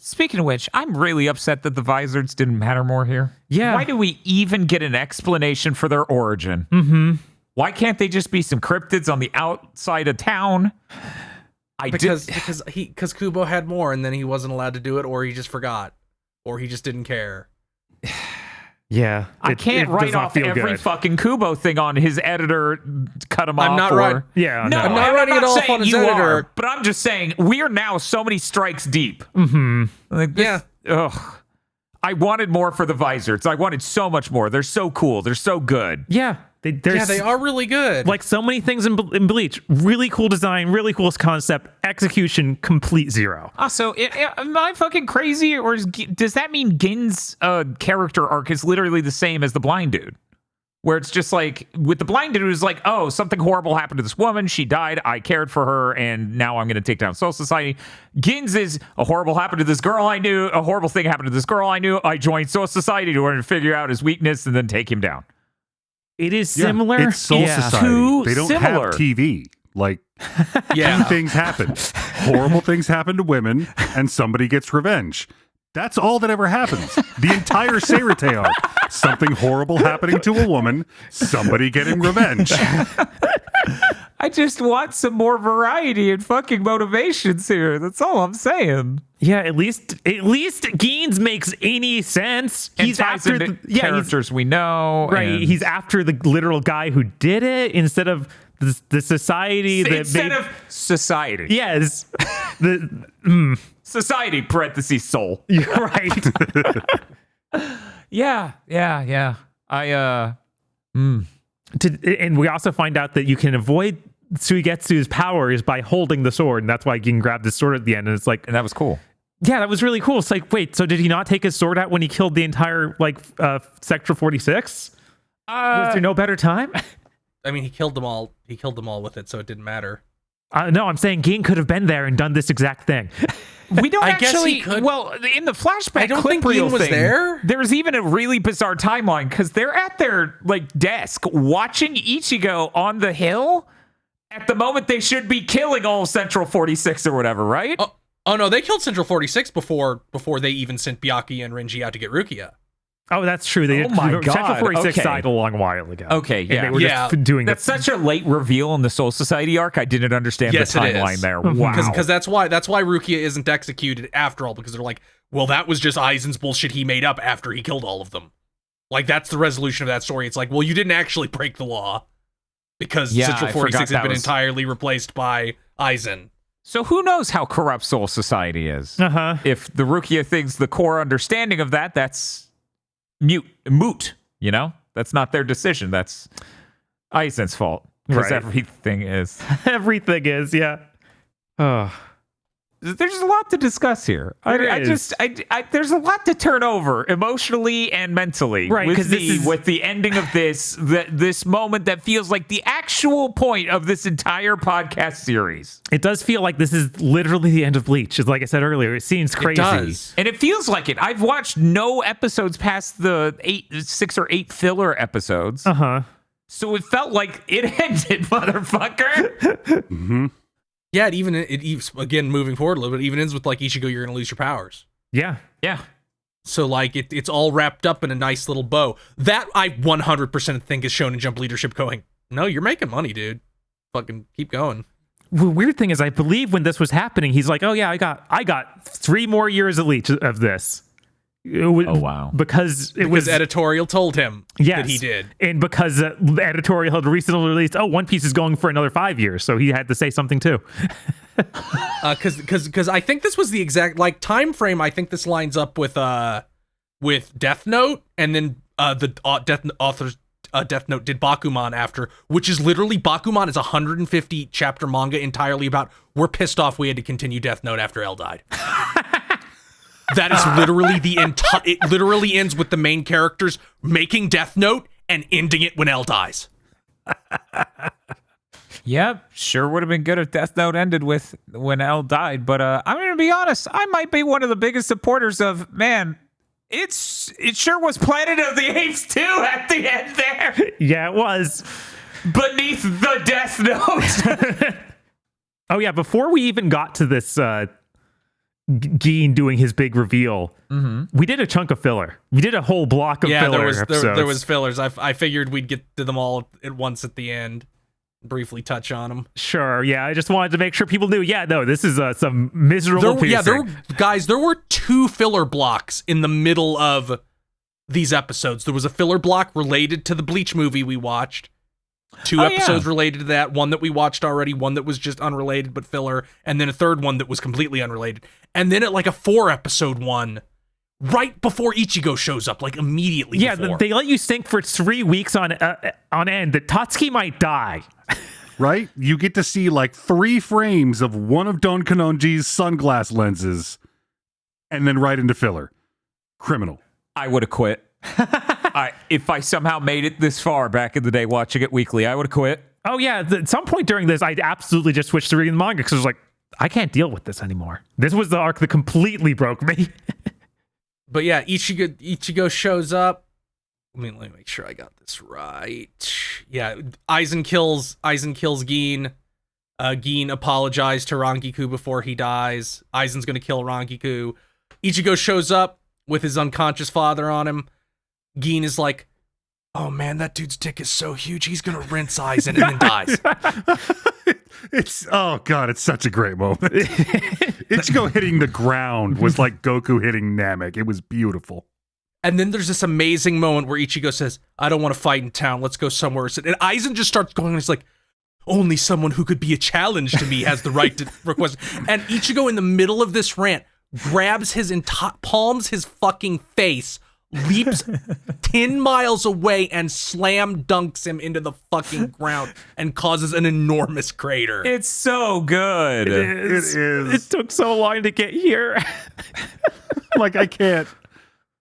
Speaking of which, I'm really upset that the Vizards didn't matter more here. Yeah. Why do we even get an explanation for their origin? Mm-hmm. Why can't they just be some cryptids on the outside of town? Because Kubo had more, and then he wasn't allowed to do it, or he just forgot, or he just didn't care. Yeah, I can't write off every fucking Kubo thing on his editor. Cut him off. I'm not right. Yeah, no, I'm not writing it off on his editor. But I'm just saying we are now so many strikes deep. Mm-hmm. Like this, ugh. I wanted more for the Vizards. I wanted so much more. They're so cool. They're so good. Yeah. They are really good. Like so many things in Bleach. Really cool design, really cool concept, execution, complete zero. Also, am I fucking crazy? Or does that mean Gin's character arc is literally the same as the blind dude? Where it's just like, with the blind dude, it's like, oh, something horrible happened to this woman. She died. I cared for her. And now I'm going to take down Soul Society. Gin's is, a horrible happened to this girl I knew. A horrible thing happened to this girl I knew. I joined Soul Society to figure out his weakness and then take him down. It is similar. It's Soul Society. They don't have TV. Like, two things happen. Horrible things happen to women, and somebody gets revenge. That's all that ever happens. The entire Seirete arc. Something horrible happening to a woman, somebody getting revenge. I just want some more variety and fucking motivations here. That's all I'm saying. Yeah, at least Gein's makes any sense. And he's after the characters we know. Right, he's after the literal guy who did it instead of the society society. Yes. Society, parentheses, soul. You're right. Yeah. And we also find out that you can avoid Suigetsu's powers by holding the sword, and that's why Gin grabbed the sword at the end. And it's like, and that was cool. Yeah, that was really cool. It's like, wait, so did he not take his sword out when he killed the entire Sector 46? Was there no better time? I mean, he killed them all. He killed them all with it, so it didn't matter. No, I'm saying Gin could have been there and done this exact thing. We don't guess he could. Well, in the flashback, I don't think Gin was there. There's even a really bizarre timeline because they're at their desk watching Ichigo on the hill at the moment they should be killing all Central 46 or whatever, right? Oh no, they killed Central 46 before they even sent Byakuya and Renji out to get Rukia. Oh, that's true. Oh my God. Central 46 died a long while ago. Okay, yeah. And they were just doing that's such a late reveal in the Soul Society arc. I didn't understand the timeline there. Wow. Because that's why Rukia isn't executed after all, because they're like, well, that was just Aizen's bullshit he made up after he killed all of them. Like, that's the resolution of that story. It's like, well, you didn't actually break the law because Central 46 has been entirely replaced by Aizen. So who knows how corrupt Soul Society is? Uh-huh. If the Rukia thinks the core understanding of that's moot, you know? That's not their decision. That's Aizen's fault. Because everything is. Everything is, yeah. Oh. There's a lot to discuss here. There's a lot to turn over emotionally and mentally. Right, with the ending of this moment that feels like the actual point of this entire podcast series. It does feel like this is literally the end of Bleach. Like I said earlier, it seems crazy. It does. And it feels like it. I've watched no episodes past the 6 or 8 filler episodes. Uh-huh. So it felt like it ended, motherfucker. Mm-hmm. Yeah, it again, moving forward a little bit, it even ends with like, Ichigo, you're going to lose your powers. Yeah. Yeah. So like it's all wrapped up in a nice little bow. That I 100% think is shown in Jump leadership going, no, you're making money, dude. Fucking keep going. the weird thing is, I believe when this was happening, he's like, "Oh yeah, I got 3 more years at least of this." Oh wow! Because it was editorial told him that he did, and because the editorial had recently released, One Piece is going for another 5 years, so he had to say something too. Because I think this was the exact time frame. I think this lines up with Death Note, and then the author's Death Note did Bakuman after, which is literally Bakuman is 150 chapter manga entirely about we're pissed off we had to continue Death Note after L died. That is literally it literally ends with the main characters making Death Note and ending it when L dies. Yep, sure would have been good if Death Note ended with when L died, but I'm going to be honest, I might be one of the biggest supporters of, man, it sure was Planet of the Apes too at the end there. Yeah, it was. Beneath the Death Note. Oh yeah, before we even got to this Gene doing his big reveal, we did a chunk of filler. We did a whole block of filler episodes. There was fillers. I figured we'd get to them all at once at the end. Briefly touch on them. Sure, yeah. I just wanted to make sure people knew. Yeah, no, this is some miserable. There were 2 filler blocks in the middle of these episodes. There was a filler block related to the Bleach movie we watched. 2 episodes related to that. One that we watched already. One that was just unrelated but filler, and then a third one that was completely unrelated. And then at a 4-episode one, right before Ichigo shows up, immediately. Yeah, before. They let you think for 3 weeks on end that Tatsuki might die. Right? You get to see 3 frames of one of Don Kanonji's sunglass lenses, and then right into filler. Criminal. I would have quit. If I somehow made it this far back in the day watching it weekly, I would have quit. Oh yeah, at some point during this, I'd absolutely just switched to reading the manga because I was like, I can't deal with this anymore. This was the arc that completely broke me. But yeah, Ichigo shows up. Let me make sure I got this right. Yeah, Aizen kills Gin. Gin apologized to Rangiku before he dies. Aizen's gonna kill Rangiku. Ichigo shows up with his unconscious father on him. Gin is like, "Oh man, that dude's dick is so huge, he's gonna rinse Aizen," and then dies. It's such a great moment. Ichigo hitting the ground was like Goku hitting Namek. It was beautiful. And then there's this amazing moment where Ichigo says, "I don't want to fight in town. Let's go somewhere." And Aizen just starts going, and he's like, "Only someone who could be a challenge to me has the right to request." And Ichigo, in the middle of this rant, grabs palms his fucking face, leaps 10 miles away, and slam dunks him into the fucking ground and causes an enormous crater. It's so good. It is. It took so long to get here. I can't.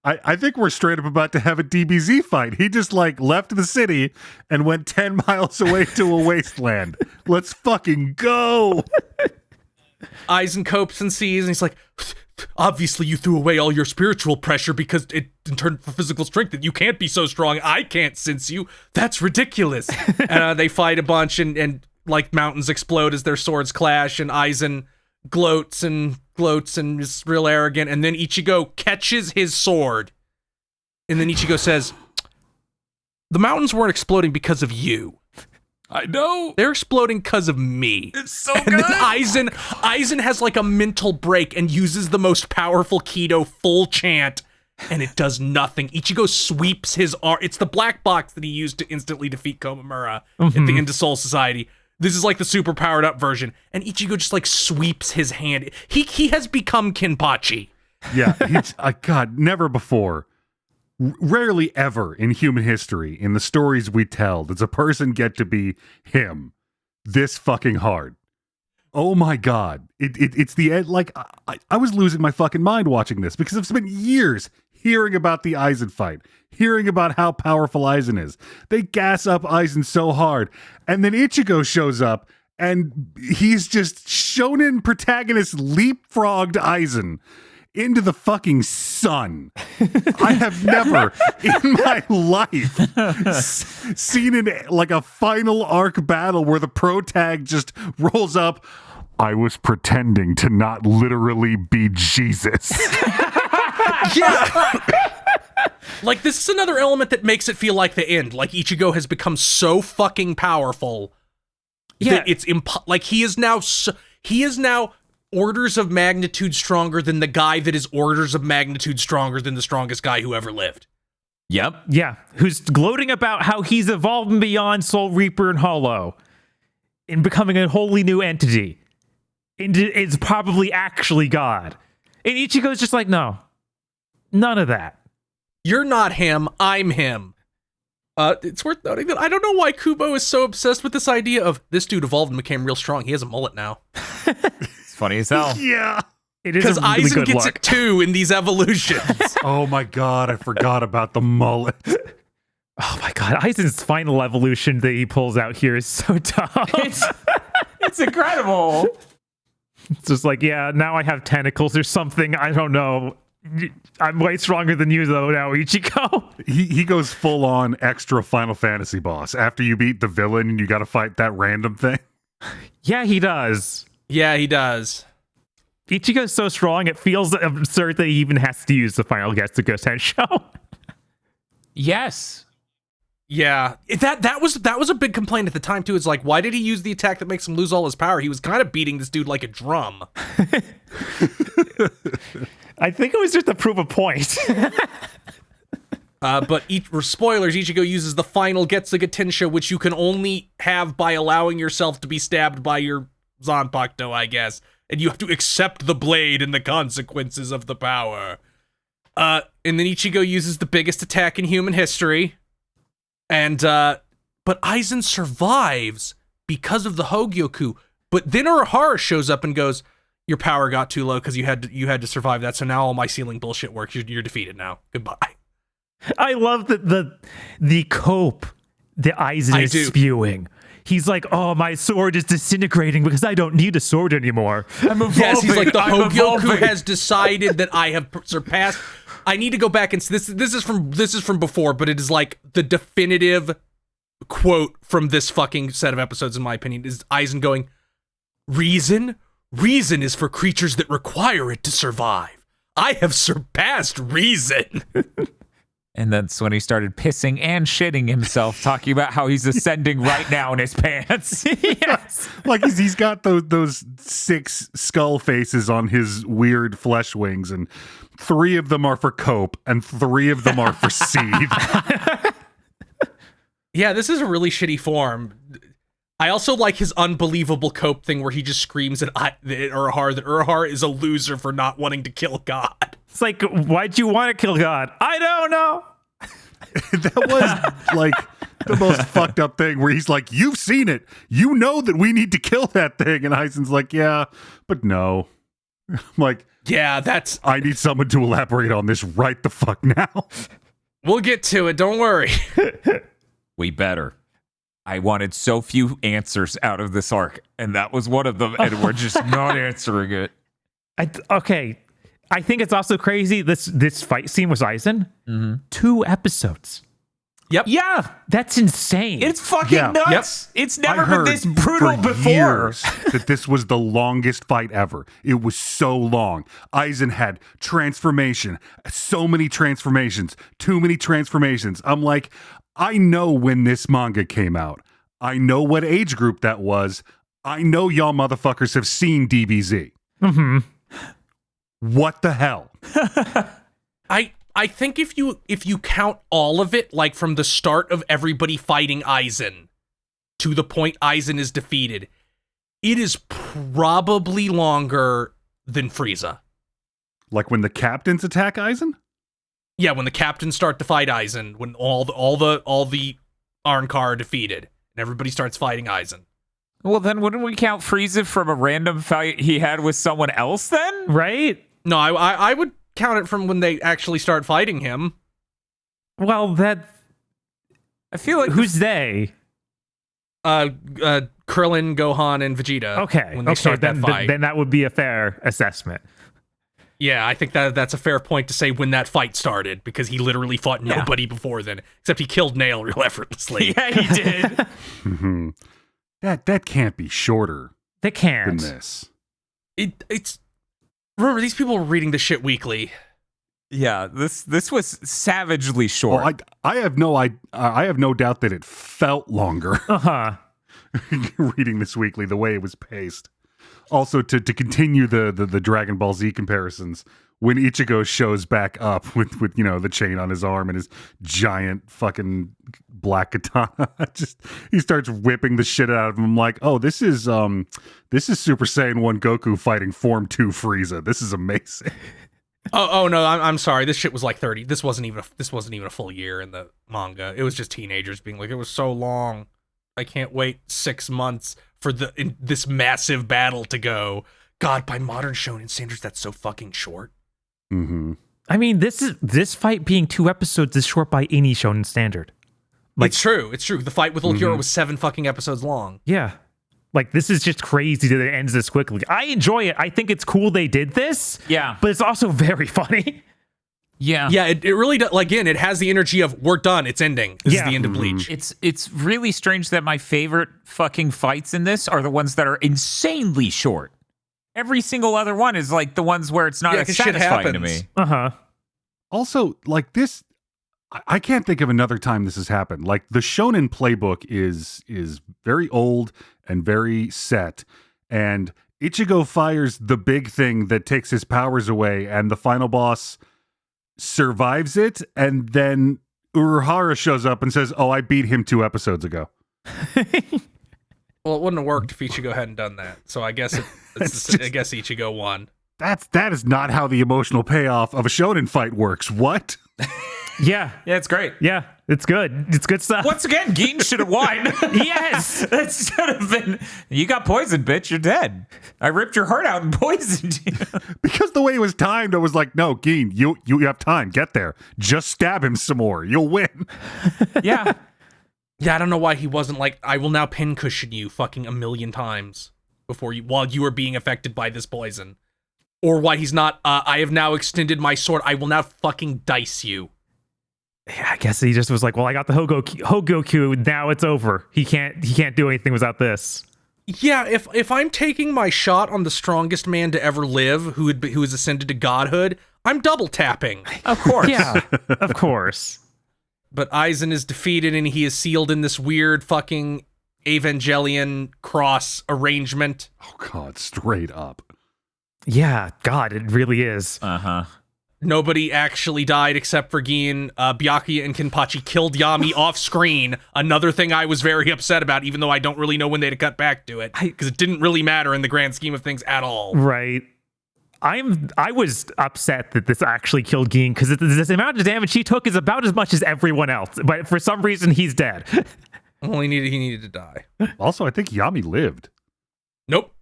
I think we're straight up about to have a DBZ fight. He just left the city and went 10 miles away to a wasteland. Let's fucking go. Aizen copes and sees, and he's like, "Obviously you threw away all your spiritual pressure because it turned for physical strength, that you can't be so strong. I can't sense you. That's ridiculous." And they fight a bunch, and mountains explode as their swords clash, and Aizen gloats and is real arrogant, and then Ichigo catches his sword, and then Ichigo says, "The mountains weren't exploding because of you. I know. They're exploding because of me." It's so and good. Then Aizen has a mental break and uses the most powerful Kido full chant, and it does nothing. Ichigo sweeps his arm. It's the black box that he used to instantly defeat Komamura at the end of Soul Society. This is the super powered up version, and Ichigo just sweeps his hand. He has become Kenpachi. Yeah, God, never before. Rarely ever in human history, in the stories we tell, does a person get to be him this fucking hard. Oh my God. It's the end. I was losing my fucking mind watching this because I've spent years hearing about the Aizen fight, hearing about how powerful Aizen is. They gas up Aizen so hard, and then Ichigo shows up, and he's just shonen protagonist leapfrogged Aizen into the fucking sun. I have never in my life seen a final arc battle where the protag just rolls up. I was pretending to not literally be Jesus. Yeah. This is another element that makes it feel like the end. Ichigo has become so fucking powerful Yeah. that it's like he is now orders of magnitude stronger than the guy that is orders of magnitude stronger than the strongest guy who ever lived. Yep. Yeah, who's gloating about how he's evolved beyond Soul Reaper and Hollow and becoming a wholly new entity. And is probably actually God. And Ichigo's just like, no, none of that. You're not him, I'm him. It's worth noting that I don't know why Kubo is so obsessed with this idea of this dude evolved and became real strong. He has a mullet now. It's funny as hell. Yeah. It is a Because really Aizen good gets look. it too in these evolutions. Oh my god, I forgot about the mullet. Oh my god, Aizen's final evolution that he pulls out here is so dumb. It's incredible. It's just like, yeah, now I have tentacles or something. I don't know. I'm way stronger than you, though, now, Ichigo. He goes full on extra Final Fantasy boss. After you beat the villain and you gotta fight that random thing. Yeah, he does. Yeah, he does. Ichigo's so strong, it feels absurd that he even has to use the final Getsugo Tensho. Yes. Yeah, that was a big complaint at the time too. It's like, why did he use the attack that makes him lose all his power? He was kind of beating this dude like a drum. I think it was just to prove a point. But spoilers, Ichigo uses the final Getsuga Tensho, which you can only have by allowing yourself to be stabbed by your Zanpakuto, I guess. And you have to accept the blade and the consequences of the power. And then Ichigo uses the biggest attack in human history. And, but Aizen survives because of the Hogyoku. But then Urahara shows up and goes, your power got too low because you had to survive that, so now all my ceiling bullshit works. You're defeated now. Goodbye. I love the cope that Aizen is spewing. He's like, oh, my sword is disintegrating because I don't need a sword anymore. I'm evolving. Yes, he's like, the I'm Hogyoku evolving. has decided that I have surpassed. I need to go back and this is from before, but it is like the definitive quote from this fucking set of episodes, in my opinion, is Aizen going, reason is for creatures that require it to survive. I have surpassed reason. And that's when he started pissing and shitting himself, talking about how he's ascending right now in his pants. Yes. Like he's got those 6 skull faces on his weird flesh wings, and 3 of them are for Cope, and 3 of them are for Seed. Yeah, this is a really shitty form. I also like his unbelievable Cope thing where he just screams at Urahara that Urahara is a loser for not wanting to kill God. It's like, why'd you want to kill God? I don't know. That was like the most fucked up thing where he's like, you've seen it. You know that we need to kill that thing. And Aizen's like, yeah, but no. I'm like, Yeah, that's... I need someone to elaborate on this right the fuck now. We'll get to it, don't worry. We better. I wanted so few answers out of this arc, and that was one of them, and we're just not answering it. Okay. I think it's also crazy. This fight scene was Aizen. 2 episodes. Yep. Yeah, That's insane. it's fucking nuts. It's never I been heard this brutal for before. years that this was the longest fight ever. It was so long. Aizen had transformation, so many transformations, too many transformations. I'm like, I know when this manga came out. I know what age group that was. I know y'all motherfuckers have seen DBZ. Mm-hmm. What the hell? I think if you count all of it, like from the start of everybody fighting Aizen to the point Aizen is defeated, it is probably longer than Frieza. Like when the captains attack Aizen? Yeah, when the captains start to fight Aizen, when all the Arrancar are defeated, and everybody starts fighting Aizen. Well, then wouldn't we count Frieza from a random fight he had with someone else then? Right? No, I would count it from when they actually start fighting him. Well, I feel like who's they? Krillin, Gohan, and Vegeta. Okay. When they start that fight. Then that would be a fair assessment. Yeah, I think that's a fair point to say when that fight started, because he literally fought nobody before then, except he killed Nail real effortlessly. Yeah, he did. Mm-hmm. That can't be shorter They can't. than this. It's remember, these people were reading this shit weekly. Yeah, this was savagely short. Well, I have no doubt that it felt longer. Uh-huh. reading this weekly, the way it was paced. Also, to continue the Dragon Ball Z comparisons, when Ichigo shows back up with the chain on his arm and his giant fucking black katana, he starts whipping the shit out of him. I'm like, oh, this is Super Saiyan 1 Goku fighting Form 2 Frieza. This is amazing. Oh no, I'm sorry. This shit was like 30. This wasn't even a full year in the manga. It was just teenagers being like, it was so long. I can't wait 6 months for this massive battle to go. God, by modern shonen standards, that's so fucking short. Mm-hmm. I mean, this fight being 2 episodes is short by any shonen standard. Like, it's true. The fight with Ulquiorra was 7 fucking episodes long. Yeah. Like, this is just crazy that it ends this quickly. I enjoy it. I think it's cool they did this. Yeah. But it's also very funny. Yeah. Yeah, it really does. Like, again, it has the energy of, we're done, it's ending. This is the end of Bleach. It's really strange that my favorite fucking fights in this are the ones that are insanely short. Every single other one is like the ones where it's not as 'cause shit satisfying to happens. me. Uh-huh. Also, like this, I can't think of another time this has happened. Like the shonen playbook is very old and very set, and Ichigo fires the big thing that takes his powers away, and the final boss survives it, and then Urahara shows up and says, "Oh, I beat him 2 episodes ago." Well, it wouldn't have worked if Ichigo hadn't done that. So I guess I guess Ichigo won. That is not how the emotional payoff of a shonen fight works. What? Yeah. Yeah, it's great. Yeah. It's good. It's good stuff. Once again, Gin should have won. Yes. That should have been. You got poisoned, bitch. You're dead. I ripped your heart out and poisoned you. Because the way it was timed, I was like, no, Geen, you have time. Get there. Just stab him some more. You'll win. Yeah. Yeah, I don't know why he wasn't like, I will now pincushion you fucking 1,000,000 times while you are being affected by this poison. Or why he's not, I have now extended my sword, I will now fucking dice you. Yeah, I guess he just was like, well, I got the Hogoku, now it's over. He can't do anything without this. Yeah, if I'm taking my shot on the strongest man to ever live, who has ascended to godhood, I'm double tapping. Of course. Yeah, of course. But Aizen is defeated and he is sealed in this weird fucking Evangelion cross arrangement. Oh, God, straight up. Yeah, God, it really is. Uh-huh. Nobody actually died except for Gin. Byakuya and Kenpachi killed Yami off screen. Another thing I was very upset about, even though I don't really know when they'd cut back to it, because it didn't really matter in the grand scheme of things at all. Right. I was upset that this actually killed Gin, because this amount of damage he took is about as much as everyone else, but for some reason he's dead. Well, he needed to die. Also, I think Yami lived. Nope.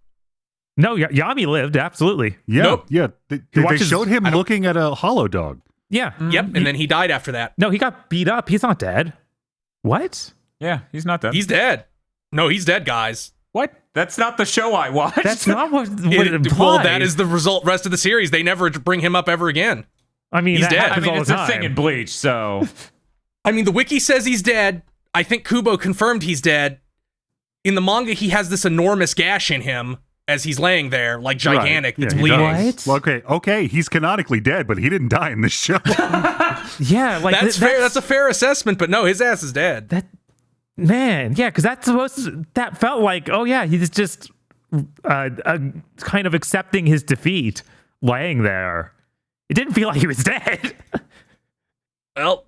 No, Yami lived, absolutely. Yeah, Nope. yeah. They showed him looking at a hollow dog. Yeah. Yep, and then he died after that. No, he got beat up. He's not dead. What? Yeah, he's not dead. He's dead. No, he's dead, guys. What? That's not the show I watched. That's not what it implies. Well, that is the rest of the series. They never bring him up ever again. I mean, he's that dead. happens I mean, all it's the a time. thing in Bleach, so... I mean, the wiki says he's dead. I think Kubo confirmed he's dead. In the manga, he has this enormous gash in him as he's laying there, like gigantic, Right. that's Yeah, he bleeding. does. Well, okay, he's canonically dead, but he didn't die in this show. Yeah, like That's fair. That's a fair assessment, but no, his ass is dead. Man, yeah, because that felt like, oh yeah, he's just kind of accepting his defeat, laying there. It didn't feel like he was dead. Well,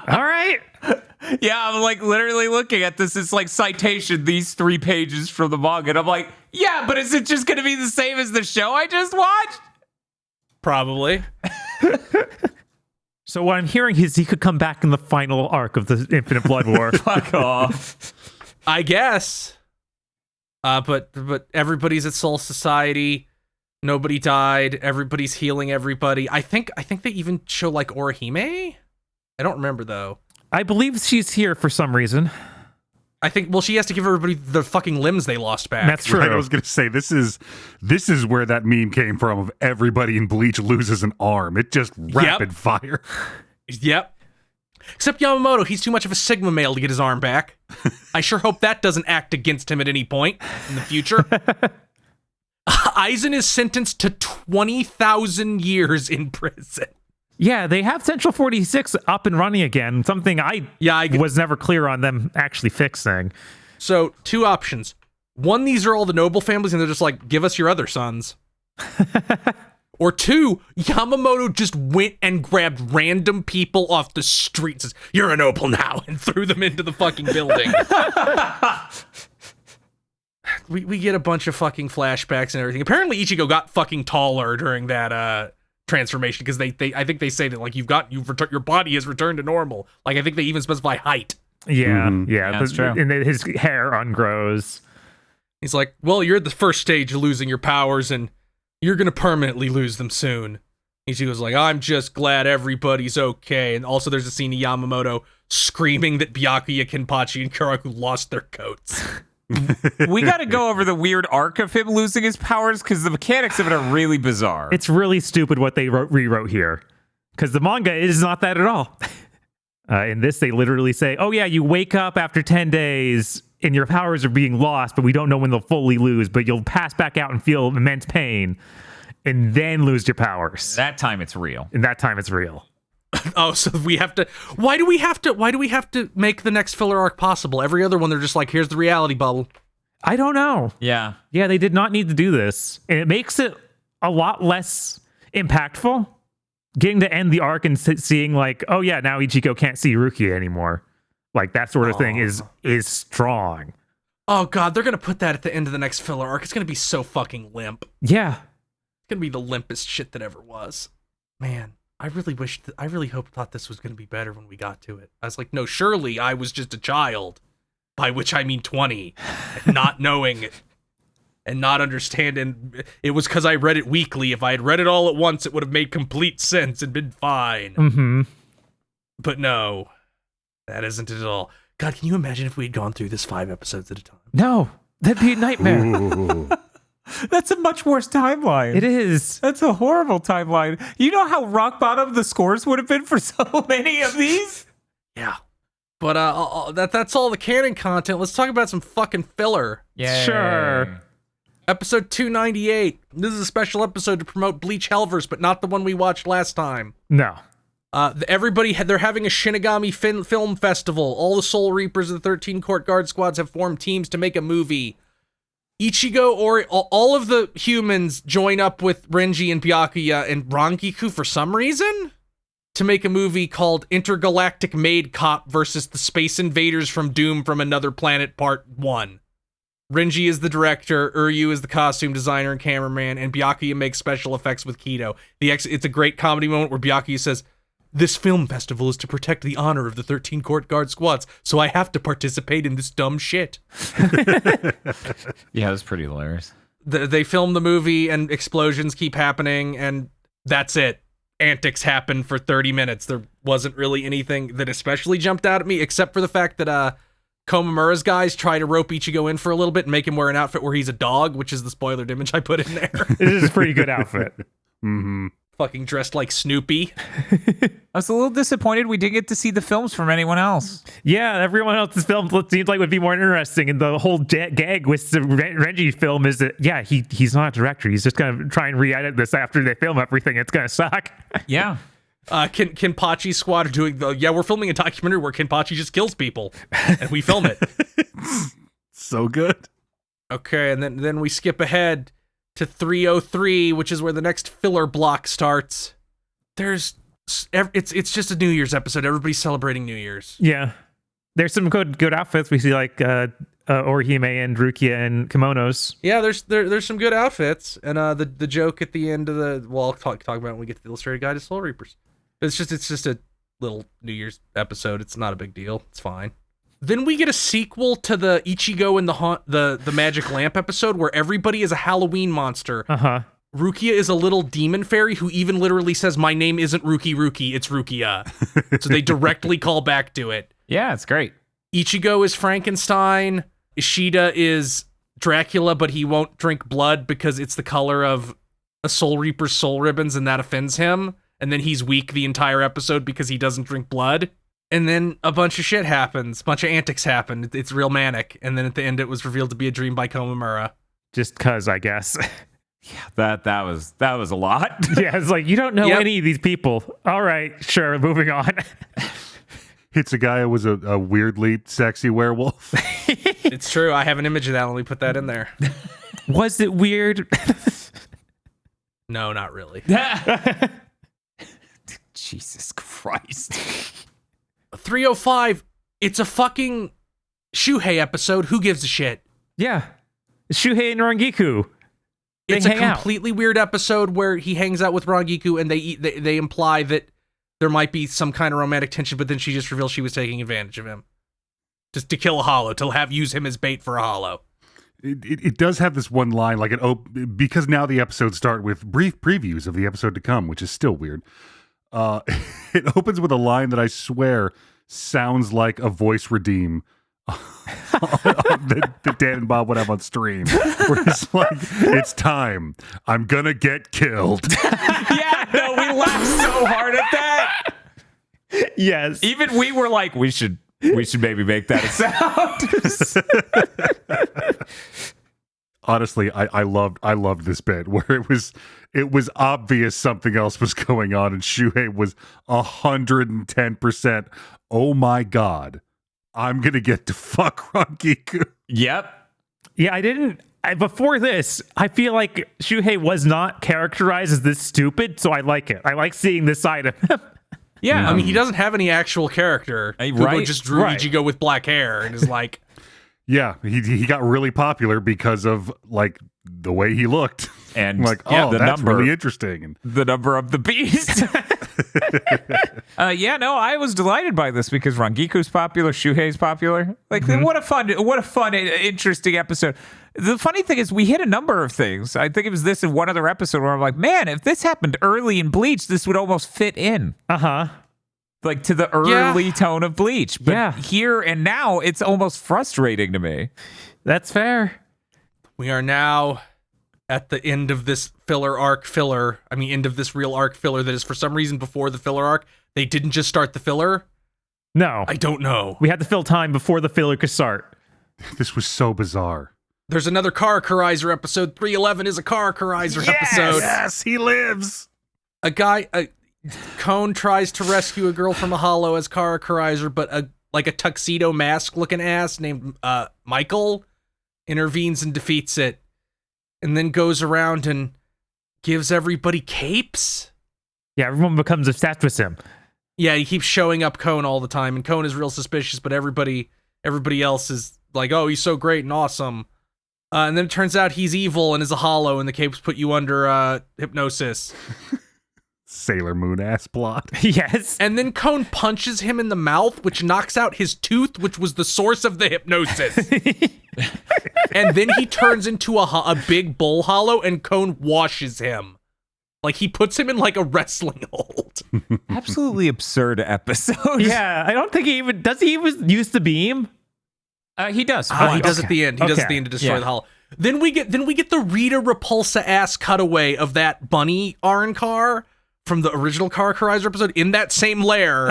All right. Yeah, I'm like literally looking at this. It's like citation, these 3 pages from the manga. And I'm like, yeah, but is it just going to be the same as the show I just watched? probably. So what I'm hearing is he could come back in the final arc of the Infinite Blood War. Fuck off. I guess. But everybody's at Soul Society. Nobody died. Everybody's healing everybody. I think they even show like Orihime. I don't remember though. I believe she's here for some reason. I think she has to give everybody the fucking limbs they lost back. That's true. Right, I was gonna say this is where that meme came from of everybody in Bleach loses an arm. It just rapid fire. Yep. Except Yamamoto, he's too much of a Sigma male to get his arm back. I sure hope that doesn't act against him at any point in the future. Aizen is sentenced to 20,000 years in prison. Yeah, they have Central 46 up and running again, something I was never clear on them actually fixing. So, 2 options. One, these are all the noble families, and they're just like, give us your other sons. Or 2, Yamamoto just went and grabbed random people off the street, says, you're a noble now, and threw them into the fucking building. we get a bunch of fucking flashbacks and everything. Apparently Ichigo got fucking taller during that transformation, because I think they say that like your body has returned to normal. Like I think they even specify height. Yeah, That's true. And then his hair ungrows. He's like, well, you're at the first stage of losing your powers, and you're gonna permanently lose them soon. Ichigo's like, I'm just glad everybody's okay. And also there's a scene of Yamamoto screaming that Byakuya, Kenpachi, and Kyoraku lost their coats. We got to go over the weird arc of him losing his powers, because the mechanics of it are really bizarre. It's really stupid what they rewrote here, because the manga is not that at all. In this, they literally say, oh yeah, you wake up after 10 days and your powers are being lost, but we don't know when they'll fully lose, but you'll pass back out and feel immense pain and then lose your powers. That time it's real. And that time it's real. Oh, so we have to. Why do we have to make the next filler arc possible? Every other one, they're just like, here's the reality bubble. I don't know. Yeah. Yeah, they did not need to do this. And it makes it a lot less impactful getting to end the arc and seeing like, oh yeah, now Ichigo can't see Rukia anymore. Like that sort of thing is strong. Oh god, they're gonna put that at the end of the next filler arc. It's gonna be so fucking limp. Yeah. It's gonna be the limpest shit that ever was. Man, I really thought this was gonna be better when we got to it. I was like, no, surely I was just a child. By which I mean 20. And not knowing it. And not understanding. It was because I read it weekly. If I had read it all at once, it would have made complete sense and been fine. Mm-hmm. But no. That isn't it at all. God, can you imagine if we had gone through this 5 episodes at a time? No, that'd be a nightmare. That's a much worse timeline. It is. That's a horrible timeline. You know how rock bottom the scores would have been for so many of these? Yeah. But that's all the canon content. Let's talk about some fucking filler. Yeah. Sure. Episode 298. This is a special episode to promote Bleach Hellverse, but not the one we watched last time. No. They're having a Shinigami film festival. All the Soul Reapers of the 13 Court Guard squads have formed teams to make a movie. Ichigo or all of the humans join up with Renji and Byakuya and Rangiku for some reason to make a movie called Intergalactic Maid Cop versus the Space Invaders from Doom from Another Planet Part 1. Renji is the director, Uryu is the costume designer and cameraman, and Byakuya makes special effects with Kido. It's a great comedy moment where Byakuya says, this film festival is to protect the honor of the 13 Court Guard squads, so I have to participate in this dumb shit. Yeah, that's pretty hilarious. They film the movie and explosions keep happening, and that's it. Antics happen for 30 minutes. There wasn't really anything that especially jumped out at me, except for the fact that Komamura's guys try to rope Ichigo in for a little bit and make him wear an outfit where he's a dog, which is the spoilered image I put in there. It is a pretty good outfit. Mm-hmm. Fucking dressed like Snoopy. I was a little disappointed we didn't get to see the films from anyone else. Yeah, everyone else's film seems like would be more interesting, and the whole gag with the Renji film is that, yeah, he's not a director. He's just going to try and re-edit this after they film everything. It's going to suck. Yeah. Kenpachi's squad are doing we're filming a documentary where Kenpachi just kills people, and we film it. So good. Okay, and then we skip ahead to 303, which is where the next filler block starts. It's just a New Year's episode. Everybody's celebrating New Year's. Yeah. There's some good outfits. We see like Orihime and Rukia and kimonos. Yeah, there's some good outfits. And the joke at the end of I'll talk about it when we get to the illustrated guide to Soul Reapers. It's just a little New Year's episode. It's not a big deal. It's fine. Then we get a sequel to the Ichigo and the Magic Lamp episode where everybody is a Halloween monster. Uh-huh. Rukia is a little demon fairy who even literally says, my name isn't Ruki, it's Rukia. So they directly call back to it. Yeah, it's great. Ichigo is Frankenstein. Ishida is Dracula, but he won't drink blood because it's the color of a Soul Reaper's soul ribbons and that offends him. And then he's weak the entire episode because he doesn't drink blood. And then a bunch of shit happens. A bunch of antics happen. It's real manic. And then at the end, it was revealed to be a dream by Komamura. Just cause, I guess. That was a lot. Yeah, it's like, you don't know Yep. any of these people. All right, sure, moving on. Hits a guy who was a weirdly sexy werewolf. It's true. I have an image of that. Let me put that in there. Was it weird? No, not really. Jesus Christ. 305. It's a fucking Shuhei episode. Who gives a shit? Yeah. Shuhei and Rangiku. It's a hang out. completely weird episode where he hangs out with Rangiku and they imply that there might be some kind of romantic tension, but then she just reveals she was taking advantage of him. Just to kill a hollow, to use him as bait for a hollow. It does have this one line, like because now the episodes start with brief previews of the episode to come, which is still weird. It opens with a line that I swear sounds like a voice redeem that Dan and Bob would have on stream, where it's like, "It's time. I'm gonna get killed." Yeah, no, we laughed so hard at that. Yes. Even we were like, we should maybe make that a sound. Honestly, I loved this bit where it was obvious something else was going on, and Shuhei was 110%. Oh my god, I'm gonna get to fuck Rangiku. Yep. Yeah, before this, I feel like Shuhei was not characterized as this stupid, so I like it. I like seeing this side of him. Yeah. I mean, he doesn't have any actual character. People right, just drew right. Ichigo with black hair and is like, Yeah, he got really popular because of like the way he looked. And like, yeah, the that's number. really interesting. And The number of the beast. Yeah, no, I was delighted by this because Rangiku's popular, Shuhei's popular. Like, what a fun, interesting episode. The funny thing is, we hit a number of things. I think it was this and one other episode where I'm like, man, if this happened early in Bleach, this would almost fit in. Uh-huh. Like to the early tone of Bleach. But Yeah. here and now, it's almost frustrating to me. That's fair. we are now at the end of this end of this real arc filler that is for some reason before the filler arc. They didn't just start the filler. No. I don't know. We had to fill time before the filler could start. this was so bizarre. There's another Karakurizer episode. 311 is a Karakurizer episode. Yes, he lives. Cone tries to rescue a girl from a hollow as Karakurizer, but a tuxedo mask looking ass named Michael intervenes and defeats it, and then goes around and gives everybody capes. Yeah, everyone becomes obsessed with him. Yeah, he keeps showing up Cone all the time, and Cone is real suspicious, but everybody else is like, oh, he's so great and awesome. And then it turns out he's evil and is a hollow, and the capes put you under hypnosis. Sailor Moon ass plot. Yes. And then Cone punches him in the mouth, which knocks out his tooth, which was the source of the hypnosis. And then he turns into a big bull hollow, and Cone washes him. Like, he puts him in, like, a wrestling hold. Absolutely absurd episode. Yeah, I don't think he even use the beam. He does. He does at the end. He does at the end to destroy Yeah. the hollow. Then we get the Rita Repulsa ass cutaway of that bunny Arn car from the original Karakurizer episode in that same lair,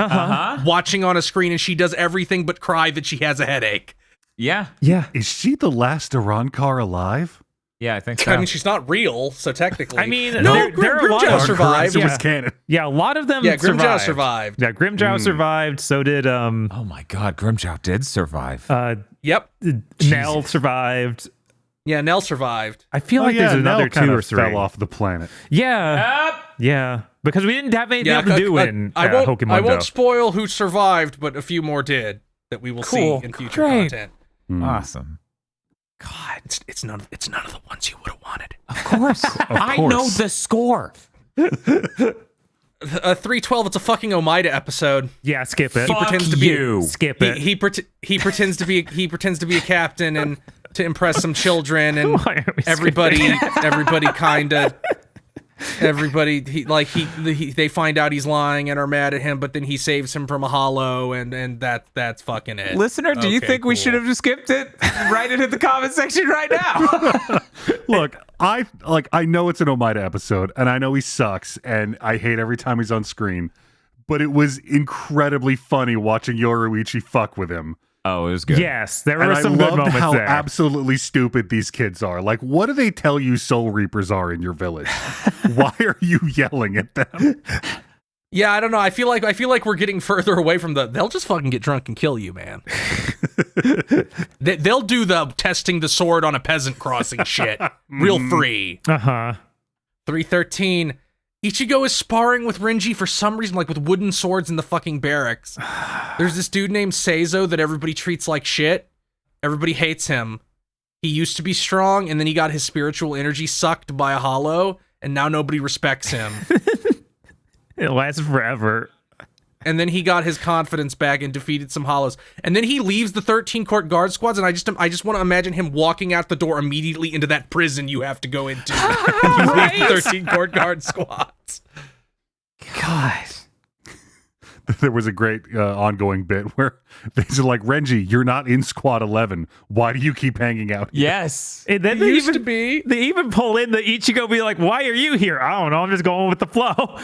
watching on a screen, and she does everything but cry that she has a headache. Yeah. Yeah. Is she the last Arankar alive? Yeah, I think so. I mean, she's not real, so technically. I mean, no, there are a lot Grimjow of survived. It Yeah. was canon. Yeah, a lot of them Yeah, Grimjow survived. survived. Yeah, Grimjow survived. So did Oh my God, Grimjow did survive. Yep. Nell survived. Yeah, Nell survived. I feel like there's another Nell two kind or of three. fell off the planet. Yeah. Yeah. Because we didn't have anything else to do in I won't Hokumondo. spoil who survived, but a few more did that we will Cool. see in future Great. content. Awesome. God, it's none of the ones you would have wanted. Of course. I know the score. 312. It's a fucking Omaida episode. Yeah, skip it. He pretends to be you. Skip it. He pretends to be a captain and to impress some children, and Why are we everybody kind of. Everybody, they find out he's lying and are mad at him, but then he saves him from a hollow, and that's fucking it. Listener, do you Okay, think we cool. should have just skipped it? Write it in the comment section right now. Look, I know it's an Omaida episode, and I know he sucks, and I hate every time he's on screen, but it was incredibly funny watching Yoruichi fuck with him. Oh, it was good. Yes, there And were I some good loved moments how there. absolutely stupid these kids are. Like, what do they tell you Soul Reapers are in your village? Why are you yelling at them? Yeah, I don't know. I feel like we're getting further away from they'll just fucking get drunk and kill you, man. They'll do the testing the sword on a peasant crossing shit. Real free. 313. Ichigo is sparring with Renji for some reason, like with wooden swords in the fucking barracks. There's this dude named Seizo that everybody treats like shit. Everybody hates him. He used to be strong, and then he got his spiritual energy sucked by a hollow, and now nobody respects him. It lasted forever. And then he got his confidence back and defeated some hollows. And then he leaves the 13 court guard squads, and I just want to imagine him walking out the door immediately into that prison you have to go into. You leave the 13 court guard squads. God. There was a great ongoing bit where they said, like, Renji, you're not in squad 11. Why do you keep hanging out here? Yes. And then It used to be. They even pull in the Ichigo be like, why are you here? I don't know. I'm just going with the flow.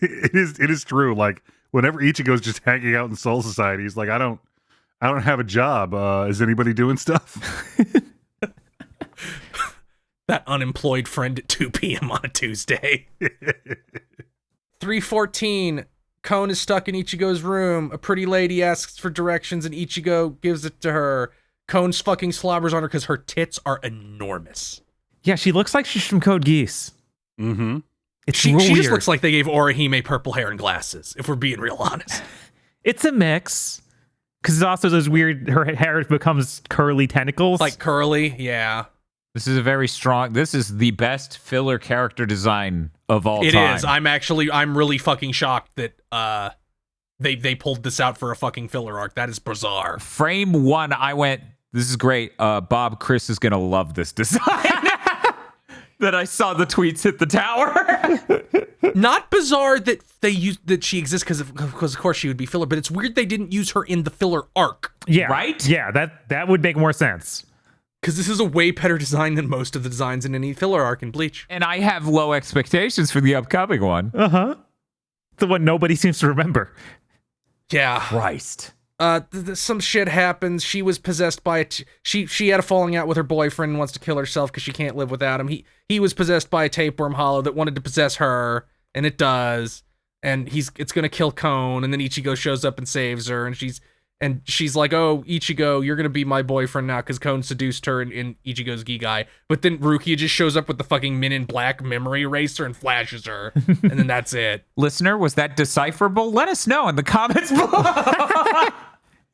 It is true. Like, whenever Ichigo's just hanging out in Soul Society, he's like, I don't have a job. Is anybody doing stuff? That unemployed friend at 2 p.m. on a Tuesday. 314. Kon is stuck in Ichigo's room. A pretty lady asks for directions, and Ichigo gives it to her. Kon's fucking slobbers on her because her tits are enormous. Yeah, she looks like she's from Code Geass. Mm-hmm. It's She real just weird. looks like they gave Orihime purple hair and glasses, if we're being real honest. It's a mix. Because it's also those weird, her hair becomes curly tentacles. Like curly, yeah. This is this is the best filler character design of all It time. is. I'm really fucking shocked that they pulled this out for a fucking filler arc. That is bizarre. Frame 1, I went, this is great. Bob, Chris is going to love this design. That I saw the tweets hit the tower. Not bizarre that that she exists because of course she would be filler, but it's weird they didn't use her in the filler arc. yeah, right? Yeah, that would make more sense. Because this is a way better design than most of the designs in any filler arc in Bleach. And I have low expectations for the upcoming one. The one nobody seems to remember. Yeah. Christ. Some shit happens. She was possessed by she had a falling out with her boyfriend and wants to kill herself because she can't live without him. He was possessed by a tapeworm hollow that wanted to possess her, and it does. And it's gonna kill Kon, and then Ichigo shows up and saves her, and she's like, "Oh, Ichigo, you're gonna be my boyfriend now," because Kon seduced her in Ichigo's Gigai. But then Rukia just shows up with the fucking Men in Black memory eraser and flashes her, and then that's it. Listener, was that decipherable? Let us know in the comments below.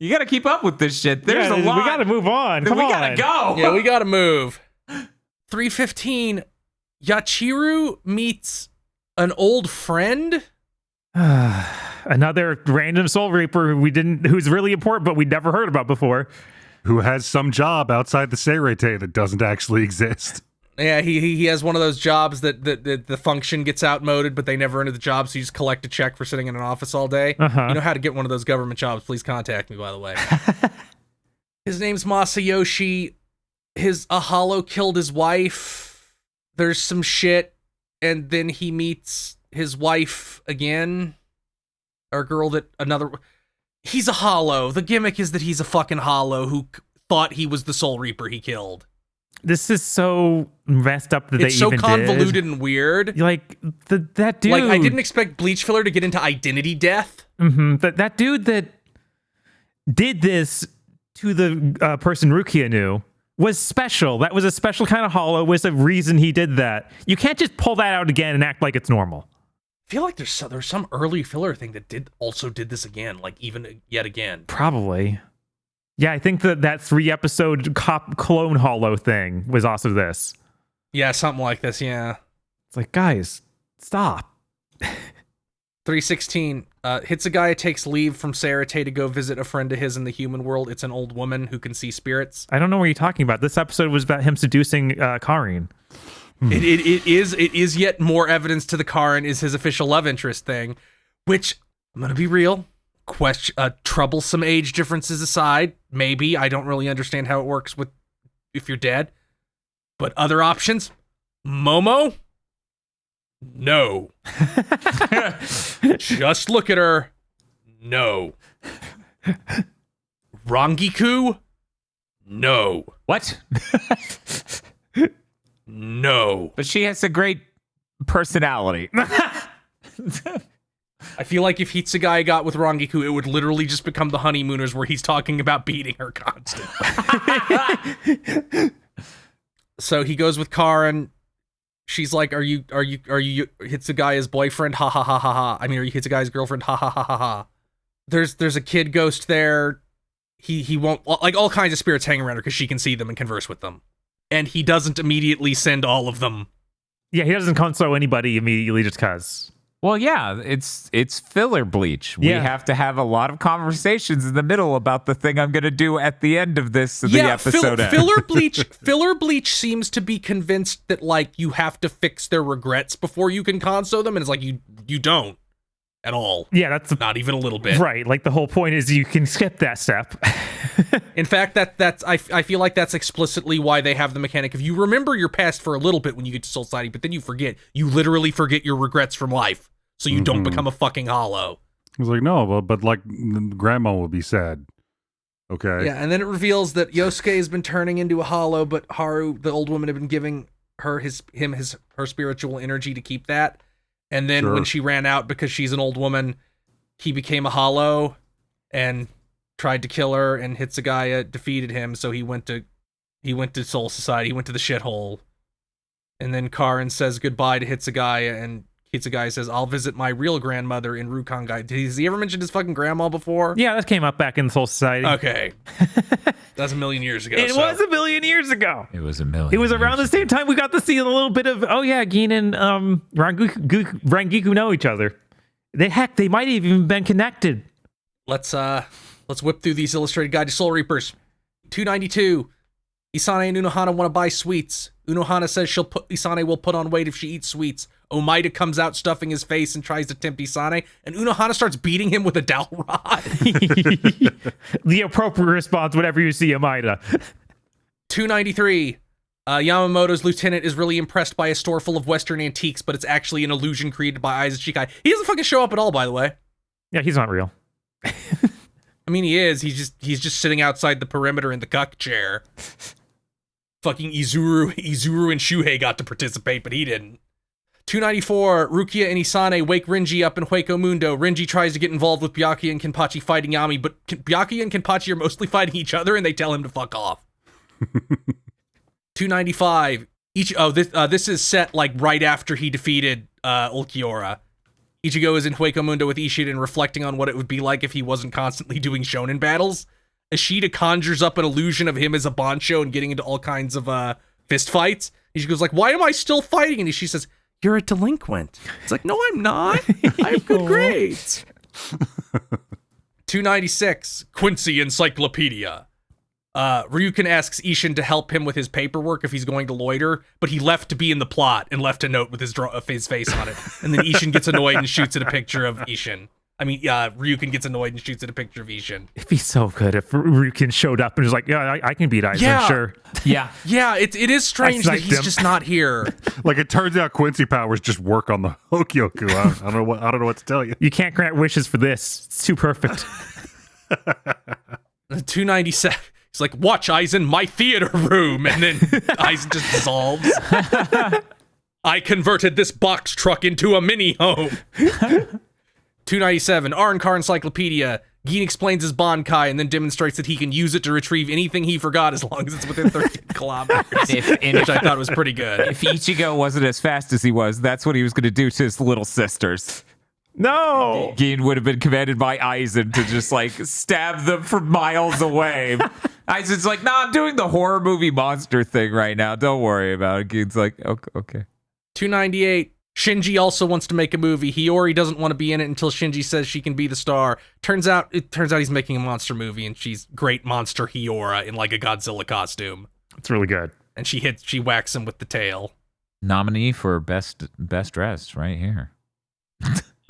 You got to keep up with this shit. There's a lot. We got to move on. Come we on. got to go. Yeah, we gotta move. 315. Yachiru meets an old friend. Another random Soul Reaper who's really important, but we'd never heard about before. Who has some job outside the Seirete that doesn't actually exist. Yeah, he has one of those jobs that the function gets outmoded, but they never enter the job, so you just collect a check for sitting in an office all day. You know how to get one of those government jobs, please contact me, by the way. His name's Masayoshi. A hollow killed his wife. There's some shit, and then he meets his wife again. Or girl he's a hollow. The gimmick is that he's a fucking hollow who thought he was the Soul Reaper he killed. This is so messed up that It's they so even convoluted did. and weird. Like that dude. Like I didn't expect Bleach filler to get into identity death. That dude that did this to the person Rukia knew was special. That was a special kind of hollow. Was a reason he did that. You can't just pull that out again and act like it's normal. I feel like there's some early filler thing that did this again, like even yet again. Probably. Yeah, I think that 3-episode cop clone hollow thing was also this. Yeah, something like this, yeah. It's like, guys, stop. 316. Hitsugaya takes leave from Seirete to go visit a friend of his in the human world. It's an old woman who can see spirits. I don't know what you're talking about. This episode was about him seducing Karin. It is yet more evidence to the Karin is his official love interest thing, which, I'm going to be real, troublesome age differences aside, maybe. I don't really understand how it works with if you're dead. But other options? Momo? No. Just look at her. No. Rangiku? No. What? No. But she has a great personality. I feel like if Hitsugai got with Rangiku, it would literally just become the Honeymooners where he's talking about beating her constantly. So he goes with Karin. She's like, are you Hitsugai's boyfriend? Ha ha ha ha ha. I mean, are you Hitsugai's girlfriend? Ha ha ha ha ha. There's a kid ghost there. He won't, like, all kinds of spirits hang around her because she can see them and converse with them. And he doesn't immediately send all of them. Yeah, he doesn't console anybody immediately just cause. Well, yeah, it's filler bleach. We have to have a lot of conversations in the middle about the thing I'm going to do at the end of this the episode. Filler bleach seems to be convinced that, like, you have to fix their regrets before you can console them, and it's like you don't at all. Yeah, that's not even a little bit. Right, like the whole point is you can skip that step. In fact, I feel like that's explicitly why they have the mechanic. If you remember your past for a little bit when you get to Soul Society, but then you forget, you literally forget your regrets from life, so you don't become a fucking hollow. I was like, no, but like, grandma will be sad. Okay. Yeah, and then it reveals that Yosuke has been turning into a hollow, but Haru, the old woman, had been giving her her spiritual energy to keep that. And then when she ran out because she's an old woman, he became a hollow and tried to kill her, and Hitsugaya defeated him, so he went to Soul Society, he went to the shithole. And then Karin says goodbye to Hitsugaya, and Hitsugaya says, I'll visit my real grandmother in Rukongai. Has he ever mentioned his fucking grandma before? Yeah, that came up back in Soul Society. Okay. That's a million years ago. It was a million years ago. It was a million. It was around the same time we got to see a little bit of, Gin and Rangiku know each other. They might have even been connected. Let's whip through these illustrated guide to Soul Reapers. 292. Isane and Unohana want to buy sweets. Unohana says Isane will put on weight if she eats sweets. Omaida comes out stuffing his face and tries to tempt Isane, and Unohana starts beating him with a dowel rod. The appropriate response whenever you see Omaida. 293. Yamamoto's lieutenant is really impressed by a store full of Western antiques, but it's actually an illusion created by Aiza Shikai. He doesn't fucking show up at all, by the way. Yeah, he's not real. I mean, he is. He's just sitting outside the perimeter in the cuck chair. Fucking Izuru and Shuhei got to participate, but he didn't. 294, Rukia and Isane wake Renji up in Hueco Mundo. Renji tries to get involved with Byakuya and Kenpachi fighting Yami, but Byakuya and Kenpachi are mostly fighting each other, and they tell him to fuck off. 295, this is set like right after he defeated Ulquiorra. Ichigo is in Hueco Mundo with Ishida and reflecting on what it would be like if he wasn't constantly doing shonen battles. Ishida conjures up an illusion of him as a Bancho and getting into all kinds of fist fights. Ishigo's like, why am I still fighting? And she says, you're a delinquent. It's like, no, I'm not. I have good grades. 296, Quincy Encyclopedia. Ryukin asks Ishin to help him with his paperwork if he's going to loiter, but he left to be in the plot and left a note with his face on it. And then Ishin gets annoyed and shoots at a picture of Ishin. Ryukin gets annoyed and shoots at a picture of Ishin. It'd be so good if Ryukin showed up and was like, yeah, I can beat Aizen, sure. Yeah. Yeah, it is strange that he's just not here. Like, it turns out Quincy powers just work on the Hokyoku. I don't know what to tell you. You can't grant wishes for this. It's too perfect. 297. He's like, watch, Aizen, my theater room. And then Aizen just dissolves. I converted this box truck into a mini home. 297, Arrancar Encyclopedia. Gin explains his Bankai and then demonstrates that he can use it to retrieve anything he forgot as long as it's within 13 kilometers, which I thought was pretty good. If Ichigo wasn't as fast as he was, that's what he was going to do to his little sisters. No! Gin would have been commanded by Aizen to just, like, stab them from miles away. Aizen's like, nah, I'm doing the horror movie monster thing right now. Don't worry about it. Gin's like, okay. 298. Shinji also wants to make a movie. Hiyori doesn't want to be in it until Shinji says she can be the star. Turns out he's making a monster movie, and she's great monster Hiyora in like a Godzilla costume. It's really good. And she whacks him with the tail. Nominee for best dressed right here.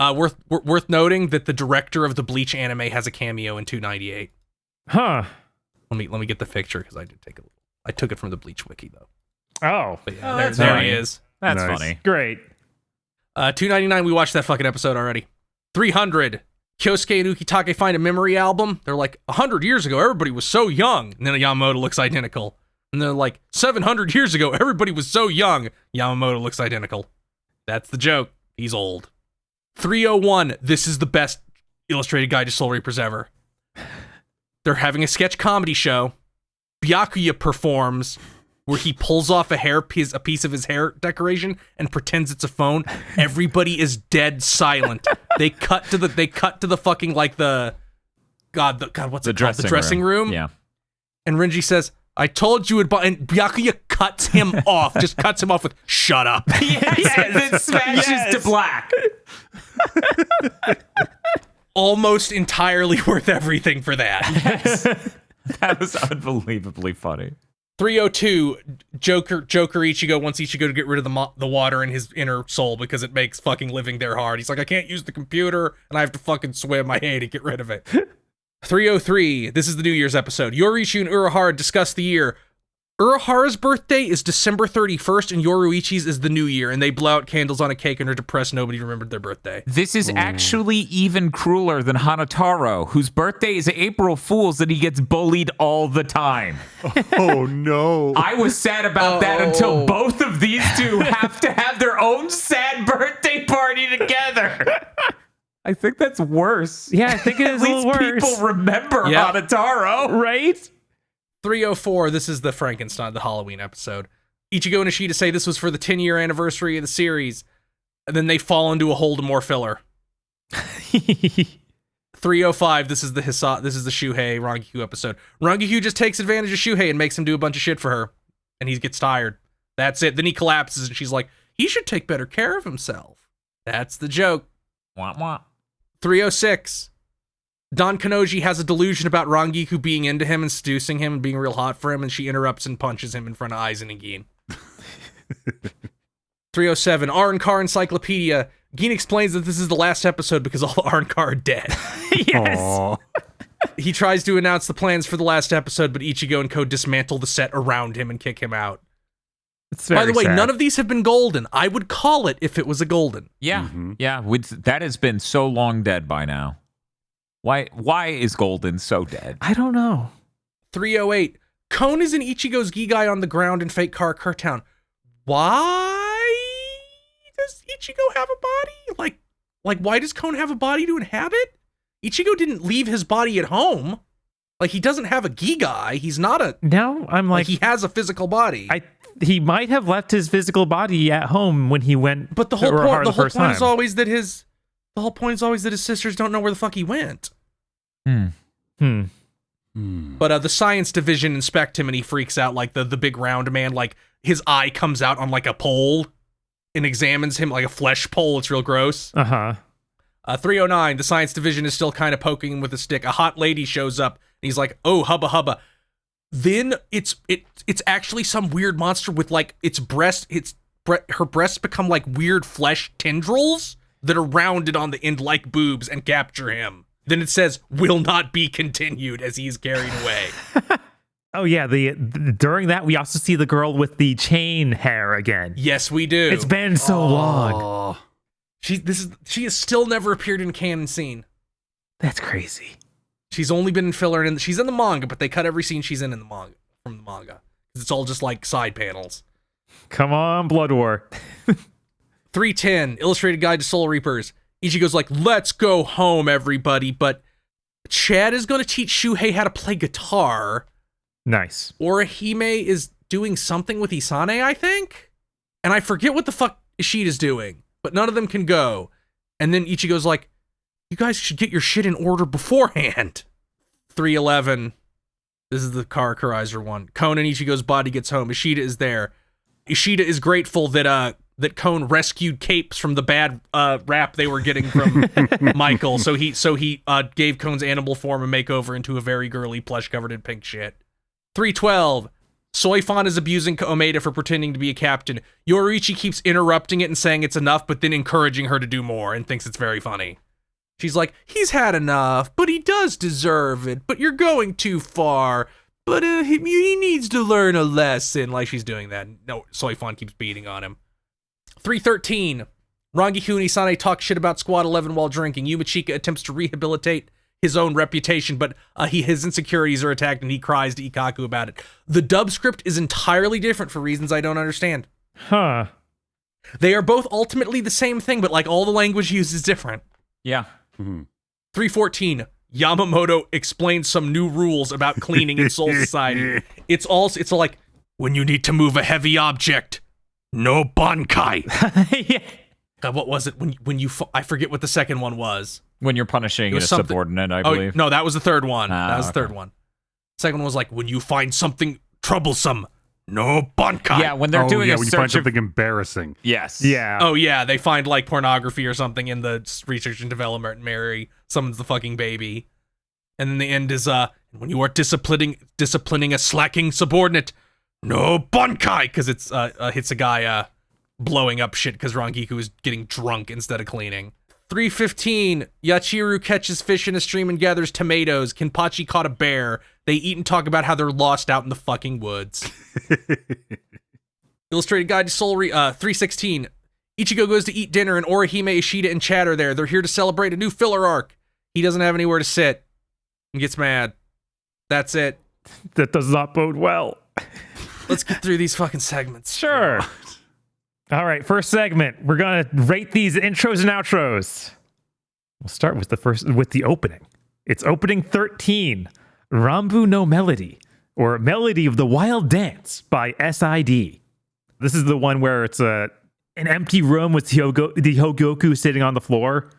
Worth noting that the director of the Bleach anime has a cameo in 298. Huh. Let me get the picture because I did take a little. I took it from the Bleach wiki though. Oh. But yeah, there he is. That's Nice. funny. Great. 299, we watched that fucking episode already. 300, Kyosuke and Ukitake find a memory album. They're like, 100 years ago, everybody was so young. And then Yamamoto looks identical. And they're like, 700 years ago, everybody was so young. Yamamoto looks identical. That's the joke. He's old. 301, this is the best illustrated guide to Soul Reapers ever. They're having a sketch comedy show. Byakuya performs, where he pulls off a piece of his hair decoration and pretends it's a phone. Everybody is dead silent. They cut to the fucking what's it called? The dressing room. Yeah. And Renji says, "I told you would buy," and Byakuya cuts him off. Just cuts him off with "Shut up." Yes, it smashes to black. Almost entirely worth everything for that. Yes. That was unbelievably funny. 302, Joker Ichigo wants Ichigo to get rid of the water in his inner soul because it makes fucking living there hard. He's like, I can't use the computer and I have to fucking swim. I hate it. Get rid of it. 303, this is the New Year's episode. Yoruichi and Urahara discuss the year. Urahara's birthday is December 31st and Yoruichi's is the New Year, and they blow out candles on a cake and are depressed nobody remembered their birthday. This is actually even crueler than Hanataro, whose birthday is April Fool's and he gets bullied all the time. Oh, no. I was sad about that until both of these two have to have their own sad birthday party together. I think that's worse. Yeah, I think it is a little worse. At least people remember Hanataro. Right? 304, this is the Frankenstein, the Halloween episode. Ichigo and Ishida say this was for the 10-year anniversary of the series, and then they fall into a Hold-more filler. 305, this is the Shuhei Rangiku episode. Rangiku just takes advantage of Shuhei and makes him do a bunch of shit for her, and he gets tired. That's it. Then he collapses, and she's like, he should take better care of himself. That's the joke. Wah, wah. 306, Don Kanoji has a delusion about Rangiku being into him and seducing him and being real hot for him, and she interrupts and punches him in front of Aizen and Gin. 307, Arrancar Encyclopedia. Gin explains that this is the last episode because all the Arrancar are dead. Yes. He tries to announce the plans for the last episode, but Ichigo and Co. dismantle the set around him and kick him out. By the way, none of these have been golden. I would call it if it was a golden. Yeah, yeah. That has been so long dead by now. Why is Golden so dead? I don't know. 308. Kon is in Ichigo's Gigai on the ground in Fake Car Town. Why does Ichigo have a body? Like why does Kon have a body to inhabit? Ichigo didn't leave his body at home. Like, he doesn't have a Gigai. He's not a... No, I'm like... he has a physical body. He might have left his physical body at home when he went. But the whole point is always that his sisters don't know where the fuck he went. But the science division inspect him and he freaks out, like the big round man, like his eye comes out on like a pole and examines him like a flesh pole. It's real gross. 309, the science division is still kind of poking him with a stick. A hot lady shows up and he's like, oh, hubba hubba. Then it's actually some weird monster with like her breasts become like weird flesh tendrils that are rounded on the end like boobs and capture him. Then it says, will not be continued, as he's carried away. Oh yeah, during that we also see the girl with the chain hair again. Yes, we do. It's been so long. She has still never appeared in a canon scene. That's crazy. She's only been in filler, and she's in the manga, but they cut every scene she's in the manga from the manga. It's all just like side panels. Come on, Blood War. 310, Illustrated Guide to Soul Reapers. Ichigo's like, let's go home, everybody, but Chad is going to teach Shuhei how to play guitar. Nice. Orihime is doing something with Isane, I think? And I forget what the fuck Ishida's doing, but none of them can go. And then Ichigo's like, you guys should get your shit in order beforehand. 311. This is the Karakurizer one. Kon and Ichigo's body gets home. Ishida is there. Ishida is grateful that Kon rescued Capes from the bad rap they were getting from Michael. So he gave Kon's animal form a makeover into a very girly plush covered in pink shit. 312. Soifan is abusing Omeda for pretending to be a captain. Yoruichi keeps interrupting it and saying it's enough, but then encouraging her to do more and thinks it's very funny. She's like, he's had enough, but he does deserve it, but you're going too far. But he needs to learn a lesson. Like she's doing that. No, Soifan keeps beating on him. 313. Rangiku and Isane talk shit about Squad 11 while drinking. Yumachika attempts to rehabilitate his own reputation, but his insecurities are attacked and he cries to Ikaku about it. The dub script is entirely different for reasons I don't understand. Huh. They are both ultimately the same thing, but like all the language used is different. Yeah. 314. Yamamoto explains some new rules about cleaning in Soul Society. It's like, when you need to move a heavy object, no Bankai. Yeah. God, what was it? When you I forget what the second one was. When you're punishing a something- subordinate, I believe. No, that was the third one. That was the okay. third one. Second one was like, when you find something troublesome, no Bankai. Yeah, when they're doing a when you find search of... something embarrassing. Yes. Yeah. Oh yeah, they find like pornography or something in the research and development, and Mary summons the fucking baby. And then the end is when you are disciplining a slacking subordinate, no Bankai, because it's hits a guy blowing up shit because Rangiku is getting drunk instead of cleaning. 315. Yachiru catches fish in a stream and gathers tomatoes. Kenpachi caught a bear. They eat and talk about how they're lost out in the fucking woods. Illustrated Guide to Soul 316. Ichigo goes to eat dinner and Orihime, Ishida, and Chad are there. They're here to celebrate a new filler arc. He doesn't have anywhere to sit and gets mad. That's it. That does not bode well. Let's get through these fucking segments. Sure. All right, first segment. We're gonna rate these intros and outros. We'll start with the opening. It's opening 13, Rambu no Melody, or Melody of the Wild Dance by SID. This is the one where it's an empty room with the Hogoku sitting on the floor,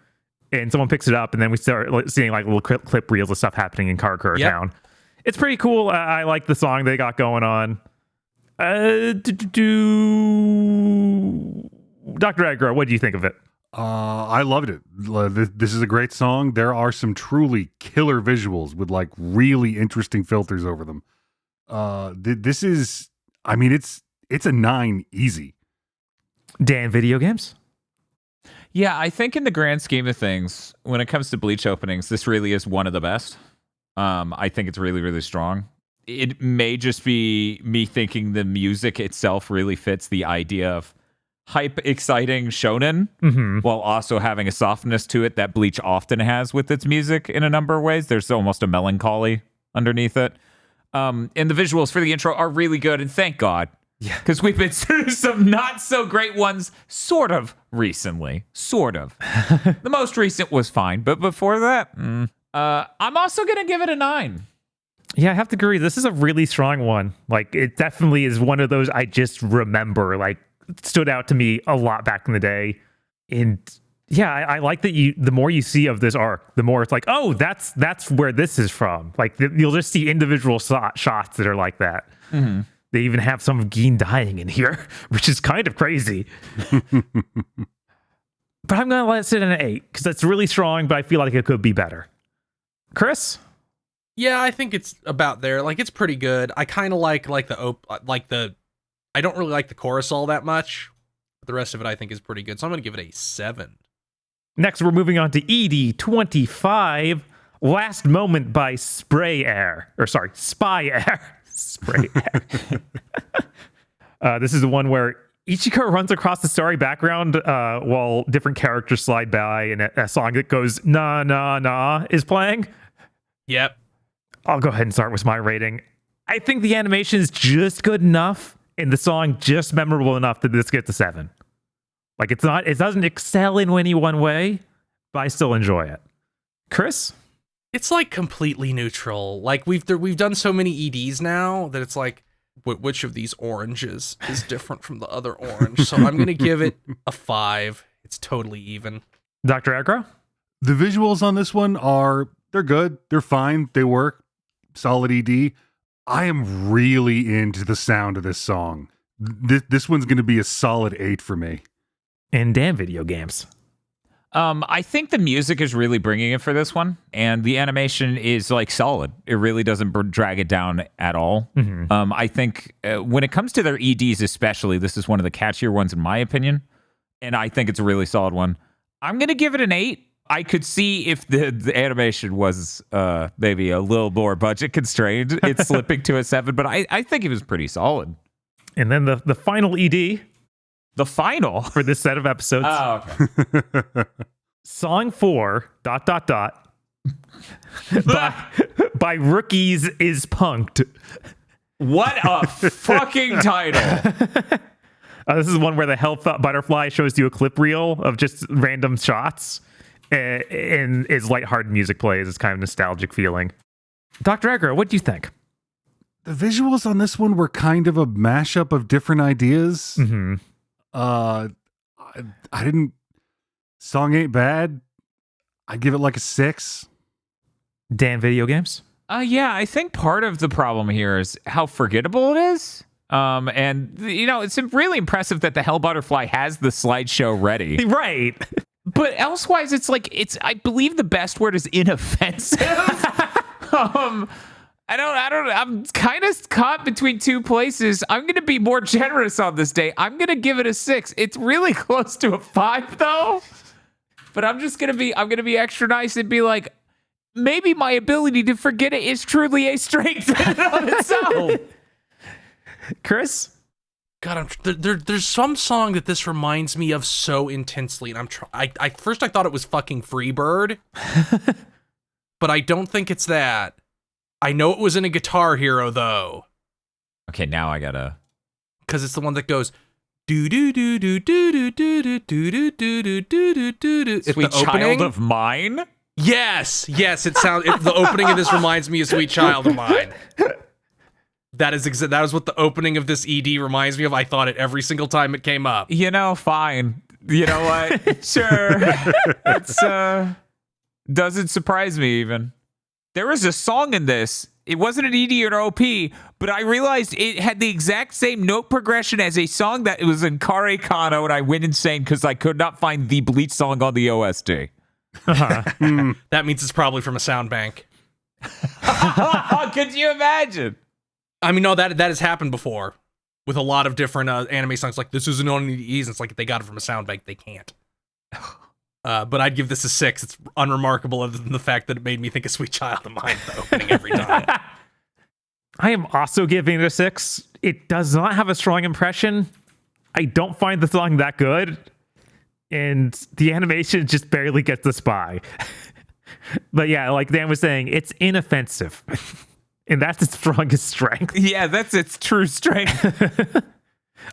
and someone picks it up, and then we start seeing like little clip reels of stuff happening in Karakura Town. It's pretty cool. I like the song they got going on. Dr. Edgar, what do you think of it? I loved it. This is a great song. There are some truly killer visuals with like really interesting filters over them. This is, I mean, it's a 9 easy. Dan, video games? Yeah, I think in the grand scheme of things, when it comes to Bleach openings, this really is one of the best. I think it's really, really strong. It may just be me thinking the music itself really fits the idea of hype, exciting shonen, while also having a softness to it that Bleach often has with its music in a number of ways. There's almost a melancholy underneath it. And the visuals for the intro are really good, and thank God. Yeah. Because we've been through some not so great ones sort of recently. Sort of. The most recent was fine, but before that, I'm also going to give it a 9. Yeah, I have to agree. This is a really strong one. Like, it definitely is one of those I just remember. Like, it stood out to me a lot back in the day. And yeah, I like that the more you see of this arc, the more it's like, oh, that's where this is from. Like, you'll just see individual shots that are like that. Mm-hmm. They even have some of Gin dying in here, which is kind of crazy. But I'm going to let it sit in an 8 because it's really strong, but I feel like it could be better. Chris? Yeah, I think it's about there. Like, it's pretty good. I kind of like the I don't really like the chorus all that much. But the rest of it I think is pretty good. So I'm going to give it a 7. Next, we're moving on to ED25, Last Moment by Spy Air. Spray Air. This is the one where Ichiko runs across the starry background while different characters slide by, and a song that goes na na na is playing. Yep. I'll go ahead and start with my rating. I think the animation is just good enough, and the song just memorable enough that this gets a 7. Like, it doesn't excel in any one way, but I still enjoy it. Chris? It's like completely neutral. Like, we've done so many EDs now that it's like, which of these oranges is different from the other orange? So I'm gonna give it a 5. It's totally even. Dr. Aggro? The visuals on this one they're good. They're fine. They work. Solid ED. I am really into the sound of this song. This one's going to be a solid 8 for me. And damn video games. I think the music is really bringing it for this one, and the animation is like solid. It really doesn't drag it down at all. Mm-hmm. I think when it comes to their EDs especially, this is one of the catchier ones in my opinion, and I think it's a really solid one. I'm going to give it an 8. I could see if the animation was maybe a little more budget constrained, it's slipping to a 7, but I think it was pretty solid. And then the final ED, The final? for this set of episodes. Oh, okay. Song 4, ... by Rookies is Punked. What a fucking title. This is one where the health butterfly shows you a clip reel of just random shots, and is lighthearted music plays. It's kind of nostalgic feeling. Dr. Aggro, what do you think? The visuals on this one were kind of a mashup of different ideas. Mm-hmm. I didn't. Song ain't bad. I give it like a 6. Dan, video games? Yeah, I think part of the problem here is how forgettable it is. And it's really impressive that the Hell Butterfly has the slideshow ready. Right. But elsewise, I believe the best word is inoffensive. I'm kind of caught between two places. I'm going to be more generous on this day. I'm going to give it a 6. It's really close to a 5 though. But I'm going to be extra nice and be like, maybe my ability to forget it is truly a strength in and of itself. Chris? God, there's some song that this reminds me of so intensely, and I first I thought it was fucking Freebird, but I don't think it's that. I know it was in a Guitar Hero though. Okay, now I gotta, because it's the one that goes do do do do do do do do do do do do do. Sweet Child of Mine. Yes, it sounds. The opening of this reminds me of Sweet Child of Mine. That is what the opening of this ED reminds me of. I thought it every single time it came up. Fine. You know what? Sure. It's doesn't surprise me even. There was a song in this. It wasn't an ED or an OP, but I realized it had the exact same note progression as a song that was in Kare Kano, and I went insane because I could not find the Bleach song on the OST. That means it's probably from a sound bank. Could you imagine? I mean, no, that has happened before with a lot of different anime songs. Like, this isn't on EDs, and it's like if they got it from a sound bank, they can't. But I'd give this a 6. It's unremarkable other than the fact that it made me think of Sweet Child of Mine the opening every time. I am also giving it a 6. It does not have a strong impression. I don't find the song that good. And the animation just barely gets the spy. But yeah, like Dan was saying, it's inoffensive. And that's its strongest strength. Yeah, that's its true strength.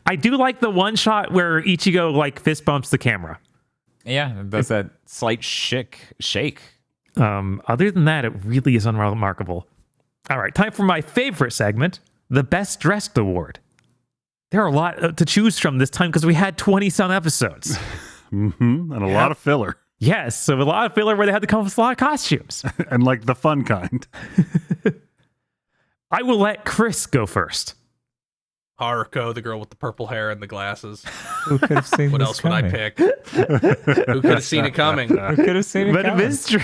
I do like the one shot where Ichigo like fist bumps the camera. Yeah, it does that slight shake. Other than that, it really is unremarkable. All right, time for my favorite segment, the Best Dressed Award. There are a lot to choose from this time because we had 20-some episodes. And a lot of filler. Yes, so a lot of filler where they had to come up with a lot of costumes. And like the fun kind. I will let Chris go first. Haruko, the girl with the purple hair and the glasses. Who could have seen What this else coming? would I pick? Who could have seen it coming? Who could have seen it But a coming? mystery.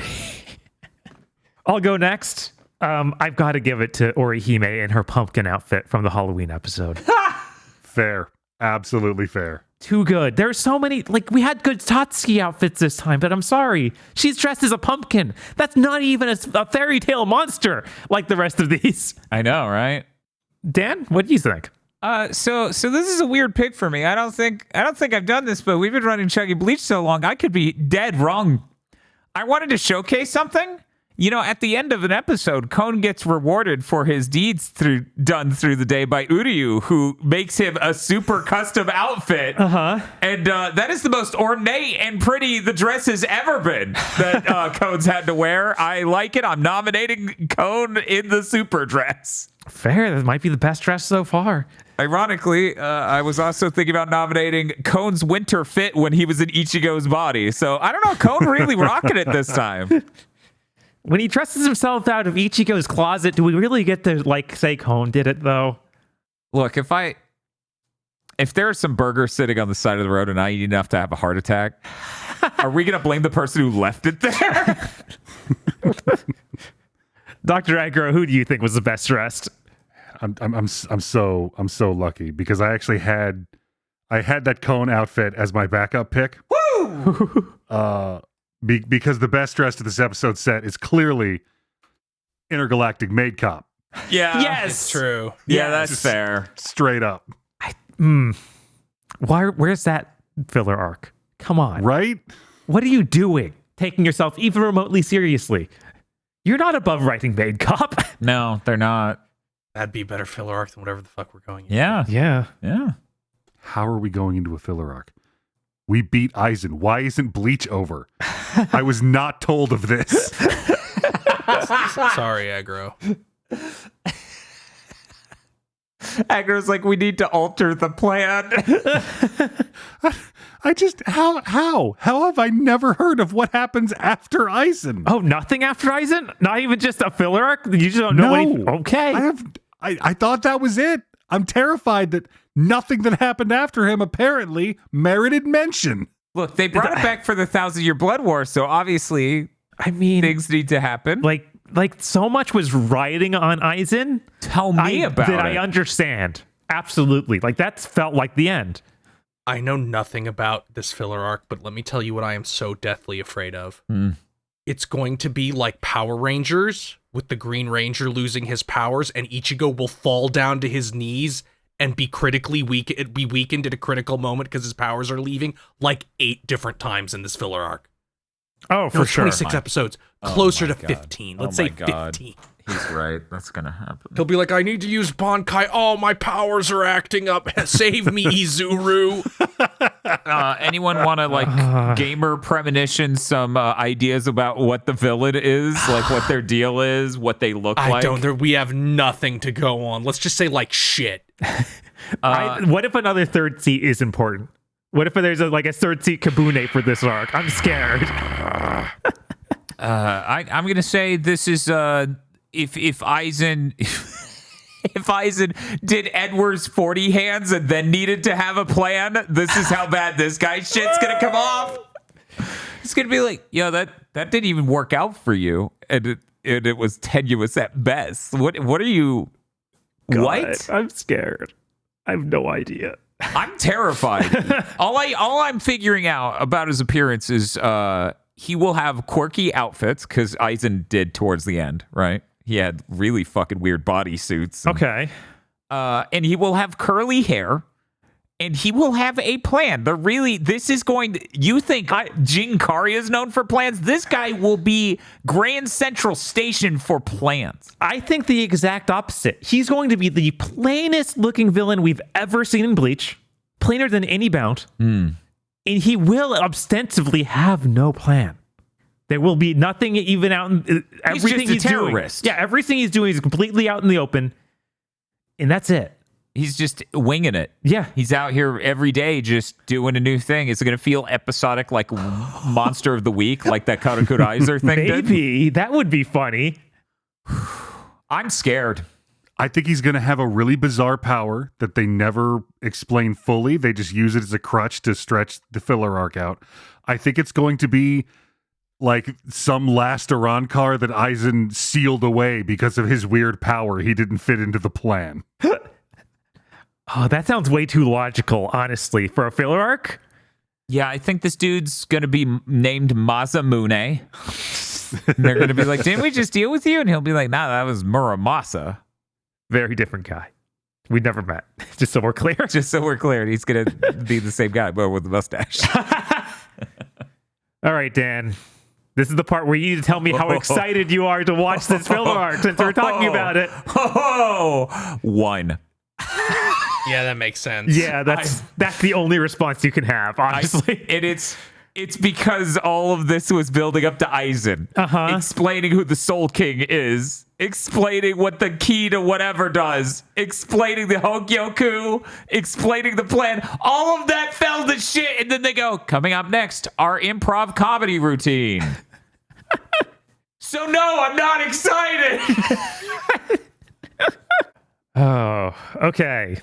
I'll go next. I've got to give it to Orihime in her pumpkin outfit from the Halloween episode. Fair. Absolutely fair. Too good. There's so many, like, we had good Tatsuki outfits this time, but I'm sorry. She's dressed as a pumpkin. That's not even a fairy tale monster like the rest of these. I know, right? Dan, what do you think? So this is a weird pick for me. I don't think I've done this, but we've been running Chugging Bleach so long, I could be dead wrong. I wanted to showcase something. At the end of an episode, Kon gets rewarded for his deeds done through the day by Uryu, who makes him a super custom outfit. And that is the most ornate and pretty the dress has ever been that Kon's had to wear. I like it. I'm nominating Kon in the super dress. Fair. That might be the best dress so far. Ironically, I was also thinking about nominating Kon's winter fit when he was in Ichigo's body. So I don't know. Kon really rocking it this time. When he dresses himself out of Ichigo's closet, do we really get to, like, say Kon did it, though? Look, if there are some burgers sitting on the side of the road and I eat enough to have a heart attack, are we going to blame the person who left it there? Dr. Aggro, who do you think was the best dressed? I'm so lucky because I actually had that Kon outfit as my backup pick. Woo! Because the best dressed of this episode set is clearly Intergalactic Maid Cop. Yeah. Yes! It's true. Yeah, Yes. that's fair. Straight up. Where's that filler arc? Come on. Right? What are you doing? Taking yourself even remotely seriously. You're not above writing Maid Cop. No, they're not. That'd be a better filler arc than whatever the fuck we're going into. Yeah. Yeah. How are we going into a filler arc? We beat Aizen. Why isn't Bleach over? I was not told of this. Sorry, Aggro. Aggro's like, we need to alter the plan. I just how have I never heard of what happens after Aizen? Oh, nothing after Aizen? Not even just a filler arc? You just don't know No. Okay. I thought that was it. I'm terrified that nothing that happened after him apparently merited mention. Look, they brought it back for the 1,000-Year Blood War, so obviously I mean, things need to happen. like so much was riding on Aizen. Tell me about that it. I understand. Absolutely. Like that's felt like the end. I know nothing about this filler arc, but let me tell you what I am so deathly afraid of. It's going to be like Power Rangers, with the Green Ranger losing his powers, and Ichigo will fall down to his knees and be weakened at a critical moment because his powers are leaving, like 8 different times in this filler arc. Oh, for sure. 26 episodes, closer to 15. Let's say 15. He's right. That's going to happen. He'll be like, I need to use Bankai. Oh, my powers are acting up. Save me, Izuru. Anyone want to, gamer premonition some ideas about what the villain is? Like, what their deal is? What they look like? We have nothing to go on. Let's just say, like, shit. What if another third seat is important? What if there's a third seat Kabune for this arc? I'm scared. I'm going to say this is... If Aizen if Aizen did Edward's 40 hands and then needed to have a plan, this is how bad this guy's shit's gonna come off. It's gonna be like, yo, that didn't even work out for you, and it was tenuous at best. What are you? God, what? I'm scared. I have no idea. I'm terrified. all I'm figuring out about his appearance is he will have quirky outfits because Aizen did towards the end, right? He had really fucking weird bodysuits. Okay. And he will have curly hair. And he will have a plan. You think Jin Kari is known for plans? This guy will be Grand Central Station for plans. I think the exact opposite. He's going to be the plainest looking villain we've ever seen in Bleach. Plainer than any bound. And he will ostensibly have no plan. There will be nothing even out in everything he's just a doing. terrorist. Yeah, everything he's doing is completely out in the open. And that's it. He's just winging it. Yeah. He's out here every day just doing a new thing. Is it going to feel episodic like Monster of the Week, like that Karakurizer thing did? Maybe. That would be funny. I'm scared. I think he's going to have a really bizarre power that they never explain fully. They just use it as a crutch to stretch the filler arc out. I think it's going to be like some last Arankar that Aizen sealed away because of his weird power. He didn't fit into the plan. Oh, that sounds way too logical, honestly, for a filler arc. Yeah, I think this dude's going to be named Masamune. And they're going to be like, didn't we just deal with you? And he'll be like, nah, that was Muramasa. Very different guy. We never met. Just so we're clear. Just so we're clear. He's going to be the same guy, but with a mustache. All right, Dan. This is the part where you need to tell me how excited you are to watch this filler arc since we're talking about it. One. Yeah, that makes sense. Yeah, that's the only response you can have, honestly. It's because all of this was building up to Aizen. Explaining who the Soul King is. Explaining what the key to whatever does. Explaining the Hogyoku. Explaining the plan. All of that fell to shit. And then they go, coming up next, our improv comedy routine. So no, I'm not excited. Oh, okay.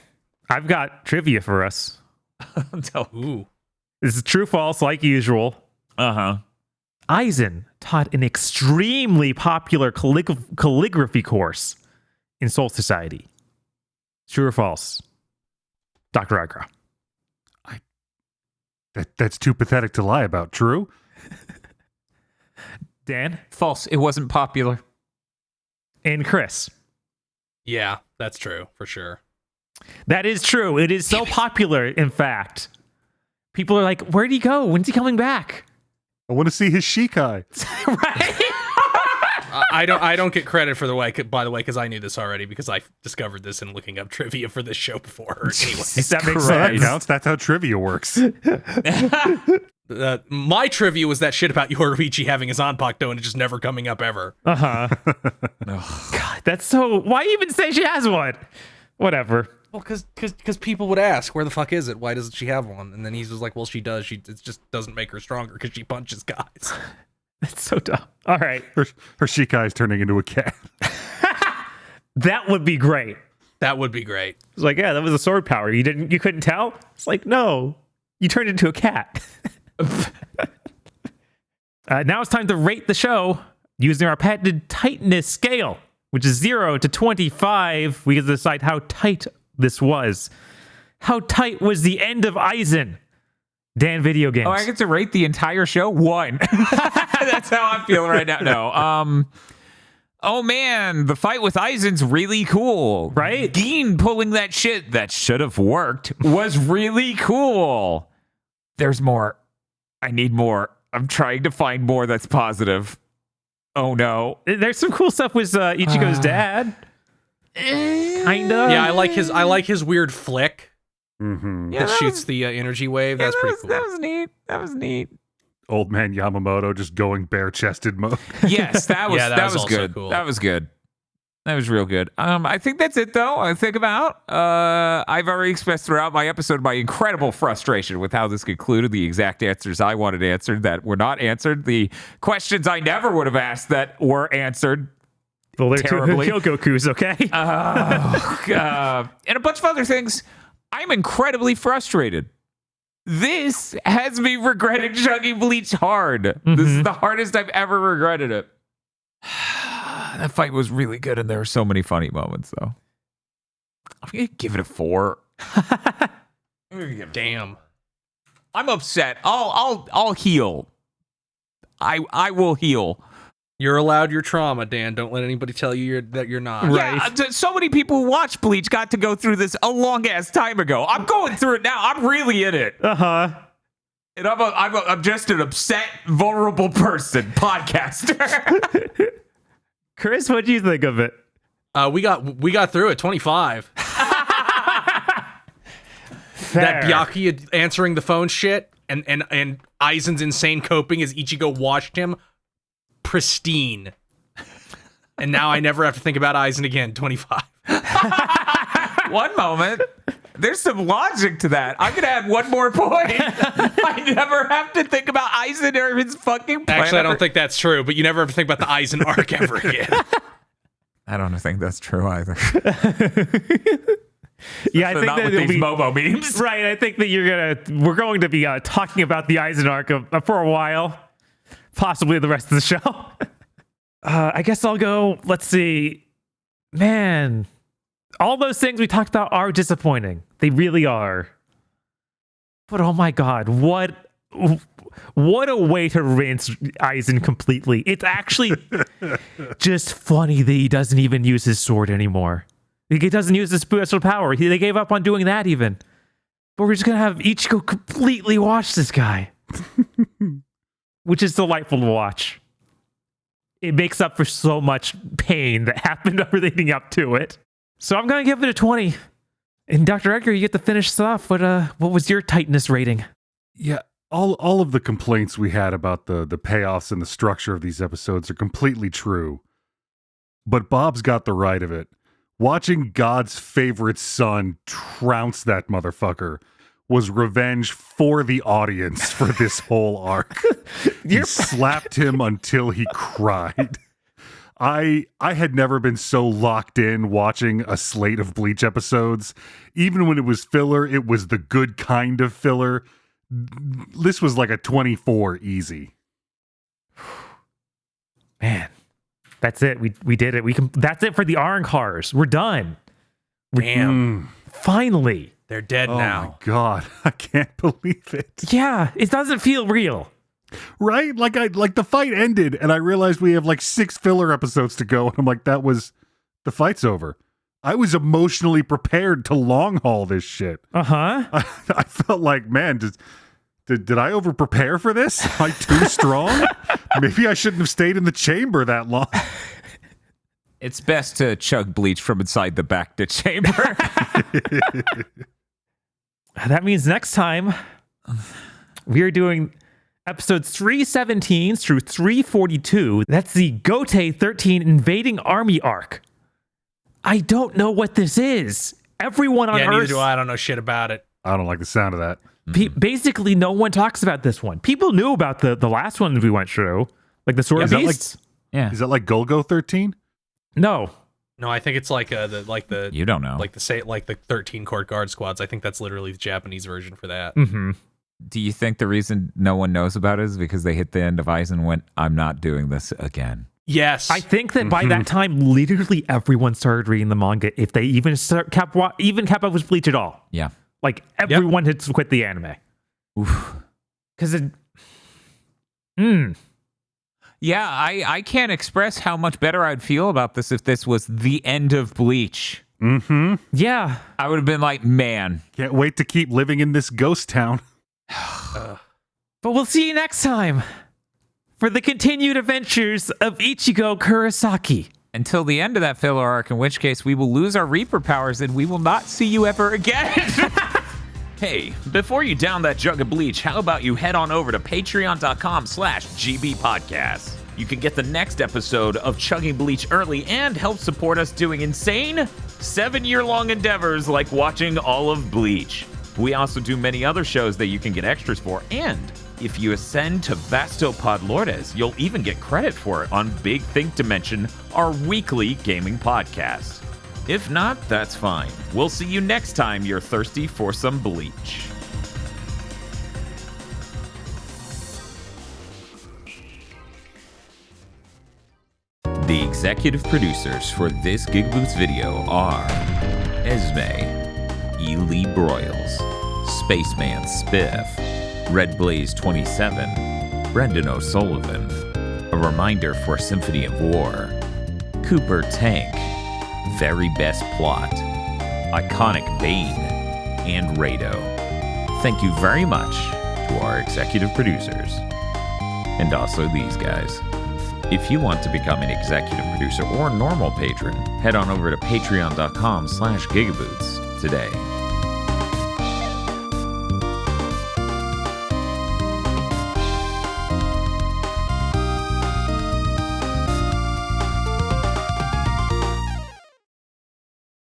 I've got trivia for us. Ooh. This is true, false, like usual. Aizen taught an extremely popular calligraphy course in Soul Society. True or false? Dr. Agra. That's too pathetic to lie about. True? Dan? False. It wasn't popular. And Chris? Yeah, that's true, for sure. That is true. It is so popular, in fact. People are like, where'd he go? When's he coming back? I want to see his Shikai. Right? I don't get credit for by the way, because I knew this already because I discovered this in looking up trivia for this show before her. Anyway, That makes That sense. counts. That's how trivia works. my trivia was that shit about Yoruichi having his Zanpakuto and it just never coming up ever. God, that's so... Why even say she has one? Whatever. Well, because people would ask, where the fuck is it? Why doesn't she have one? And then he's just like, well, she does. It just doesn't make her stronger because she punches guys. That's so dumb. All right. Her Shikai is turning into a cat. That would be great. That would be great. It's like, yeah, that was a sword power. You couldn't tell? It's like, no. You turned into a cat. Now it's time to rate the show using our patented tightness scale, which is 0 to 25. We can decide how tight this was. How tight was the end of Aizen? Dan, video games. Oh, I get to rate the entire show? 1. That's how I'm feeling right now. No. Oh man, the fight with Aizen's really cool. Right? Geen pulling that shit that should have worked was really cool. There's more. I need more. I'm trying to find more that's positive. Oh no. There's some cool stuff with Ichigo's dad. Kinda. Yeah, I like his weird flick Mm-hmm. Yeah, that shoots the energy wave. That's pretty cool. That was neat. Old man Yamamoto just going bare-chested mode. Yes, that was Yeah, that was also good. cool. That was good. That was real good. I think that's it, though. I think about. I've already expressed throughout my episode my incredible frustration with how this concluded. The exact answers I wanted answered that were not answered. The questions I never would have asked that were answered. Well, they're terribly. two Hyogokus, okay? And a bunch of other things. I'm incredibly frustrated. This has me regretting Chugging Bleach hard. This is the hardest I've ever regretted it. That fight was really good, and there were so many funny moments, though. I'm gonna give it a 4. Damn. I'm upset. I'll heal. I will heal. You're allowed your trauma, Dan. Don't let anybody tell you that you're not. Yeah, so many people who watch Bleach got to go through this a long ass time ago. I'm going through it now. I'm really in it. Uh-huh. And I'm just an upset, vulnerable person, podcaster. Chris, what do you think of it? We got through it. 25. That Byakuya answering the phone shit and Aizen's insane coping as Ichigo watched him. Pristine. And now I never have to think about Aizen again. 25. One moment. There's some logic to that. I'm going to add one more point. I never have to think about Aizen or his fucking plan. Actually, I don't think that's true, but you never have to think about the Aizen arc ever again. I don't think that's true either. Yeah, I So think not that with it'll these be Momo memes. right. I think that we're going to be talking about the Aizen arc for a while, possibly the rest of the show. I guess I'll go. Let's see, man. All those things we talked about are disappointing. They really are. But oh my god, what a way to rinse Aizen completely. It's actually just funny that he doesn't even use his sword anymore. He doesn't use his special power. They gave up on doing that even. But we're just going to have Ichigo completely watch this guy. Which is delightful to watch. It makes up for so much pain that happened leading up to it. So I'm going to give it a 20. And Dr. Edgar, you get to finish stuff. What was your tightness rating? Yeah, all of the complaints we had about the payoffs and the structure of these episodes are completely true. But Bob's got the right of it. Watching God's favorite son trounce that motherfucker was revenge for the audience for this whole arc. He slapped him until he cried. I had never been so locked in watching a slate of Bleach episodes. Even when it was filler, it was the good kind of filler. This was like a 24 easy. Man, that's it. We did it. That's it for the Arncars. We're done. Damn. Finally. They're dead Oh now. my god, I can't believe it. Yeah, it doesn't feel real. Right? Like the fight ended and I realized we have like 6 filler episodes to go and I'm like, the fight's over. I was emotionally prepared to long haul this shit. Uh-huh. I felt like, man, did I over prepare for this? Am I too strong? Maybe I shouldn't have stayed in the chamber that long. It's best to chug bleach from inside the back to chamber. That means next time we are doing episodes 317 through 342. That's the Gote 13 invading army arc. I don't know what this is. Everyone on Yeah, neither Earth... do I. I don't know shit about it. I don't like the sound of that. Basically, no one talks about this one. People knew about the last one we went through, like the Sword Beasts. Yeah. Is that like Golgo 13? No. No, I think it's like the You don't know. like the 13 court guard squads. I think that's literally the Japanese version for that. Mm-hmm. Do you think the reason no one knows about it is because they hit the end of Aizen and went, I'm not doing this again? Yes. I think that by that time, literally everyone started reading the manga. If they even kept up with Bleach at all, Yeah. like everyone had quit the anime. Because it. Yeah, I can't express how much better I'd feel about this if this was the end of Bleach. Mm-hmm. Yeah. I would have been like, man. Can't wait to keep living in this ghost town. But we'll see you next time for the continued adventures of Ichigo Kurosaki. Until the end of that filler arc, in which case we will lose our Reaper powers and we will not see you ever again. Hey, before you down that jug of bleach, how about you head on over to patreon.com/gbpodcast. You can get the next episode of Chugging Bleach early and help support us doing insane 7-year-long endeavors like watching all of Bleach. We also do many other shows that you can get extras for, and if you ascend to Vastopod Lourdes, you'll even get credit for it on Big Think Dimension, our weekly gaming podcast. If not, that's fine. We'll see you next time you're thirsty for some bleach. The executive producers for this GigaBoots video are Esme, Ely Broyles, Spaceman Spiff, Red Blaze 27, Brendan O'Sullivan, A Reminder for Symphony of War, Cooper Tank, Very Best Plot, Iconic Bane, and Rado. Thank you very much to our executive producers. And also these guys. If you want to become an executive producer or normal patron, head on over to patreon.com/GigaBoots today.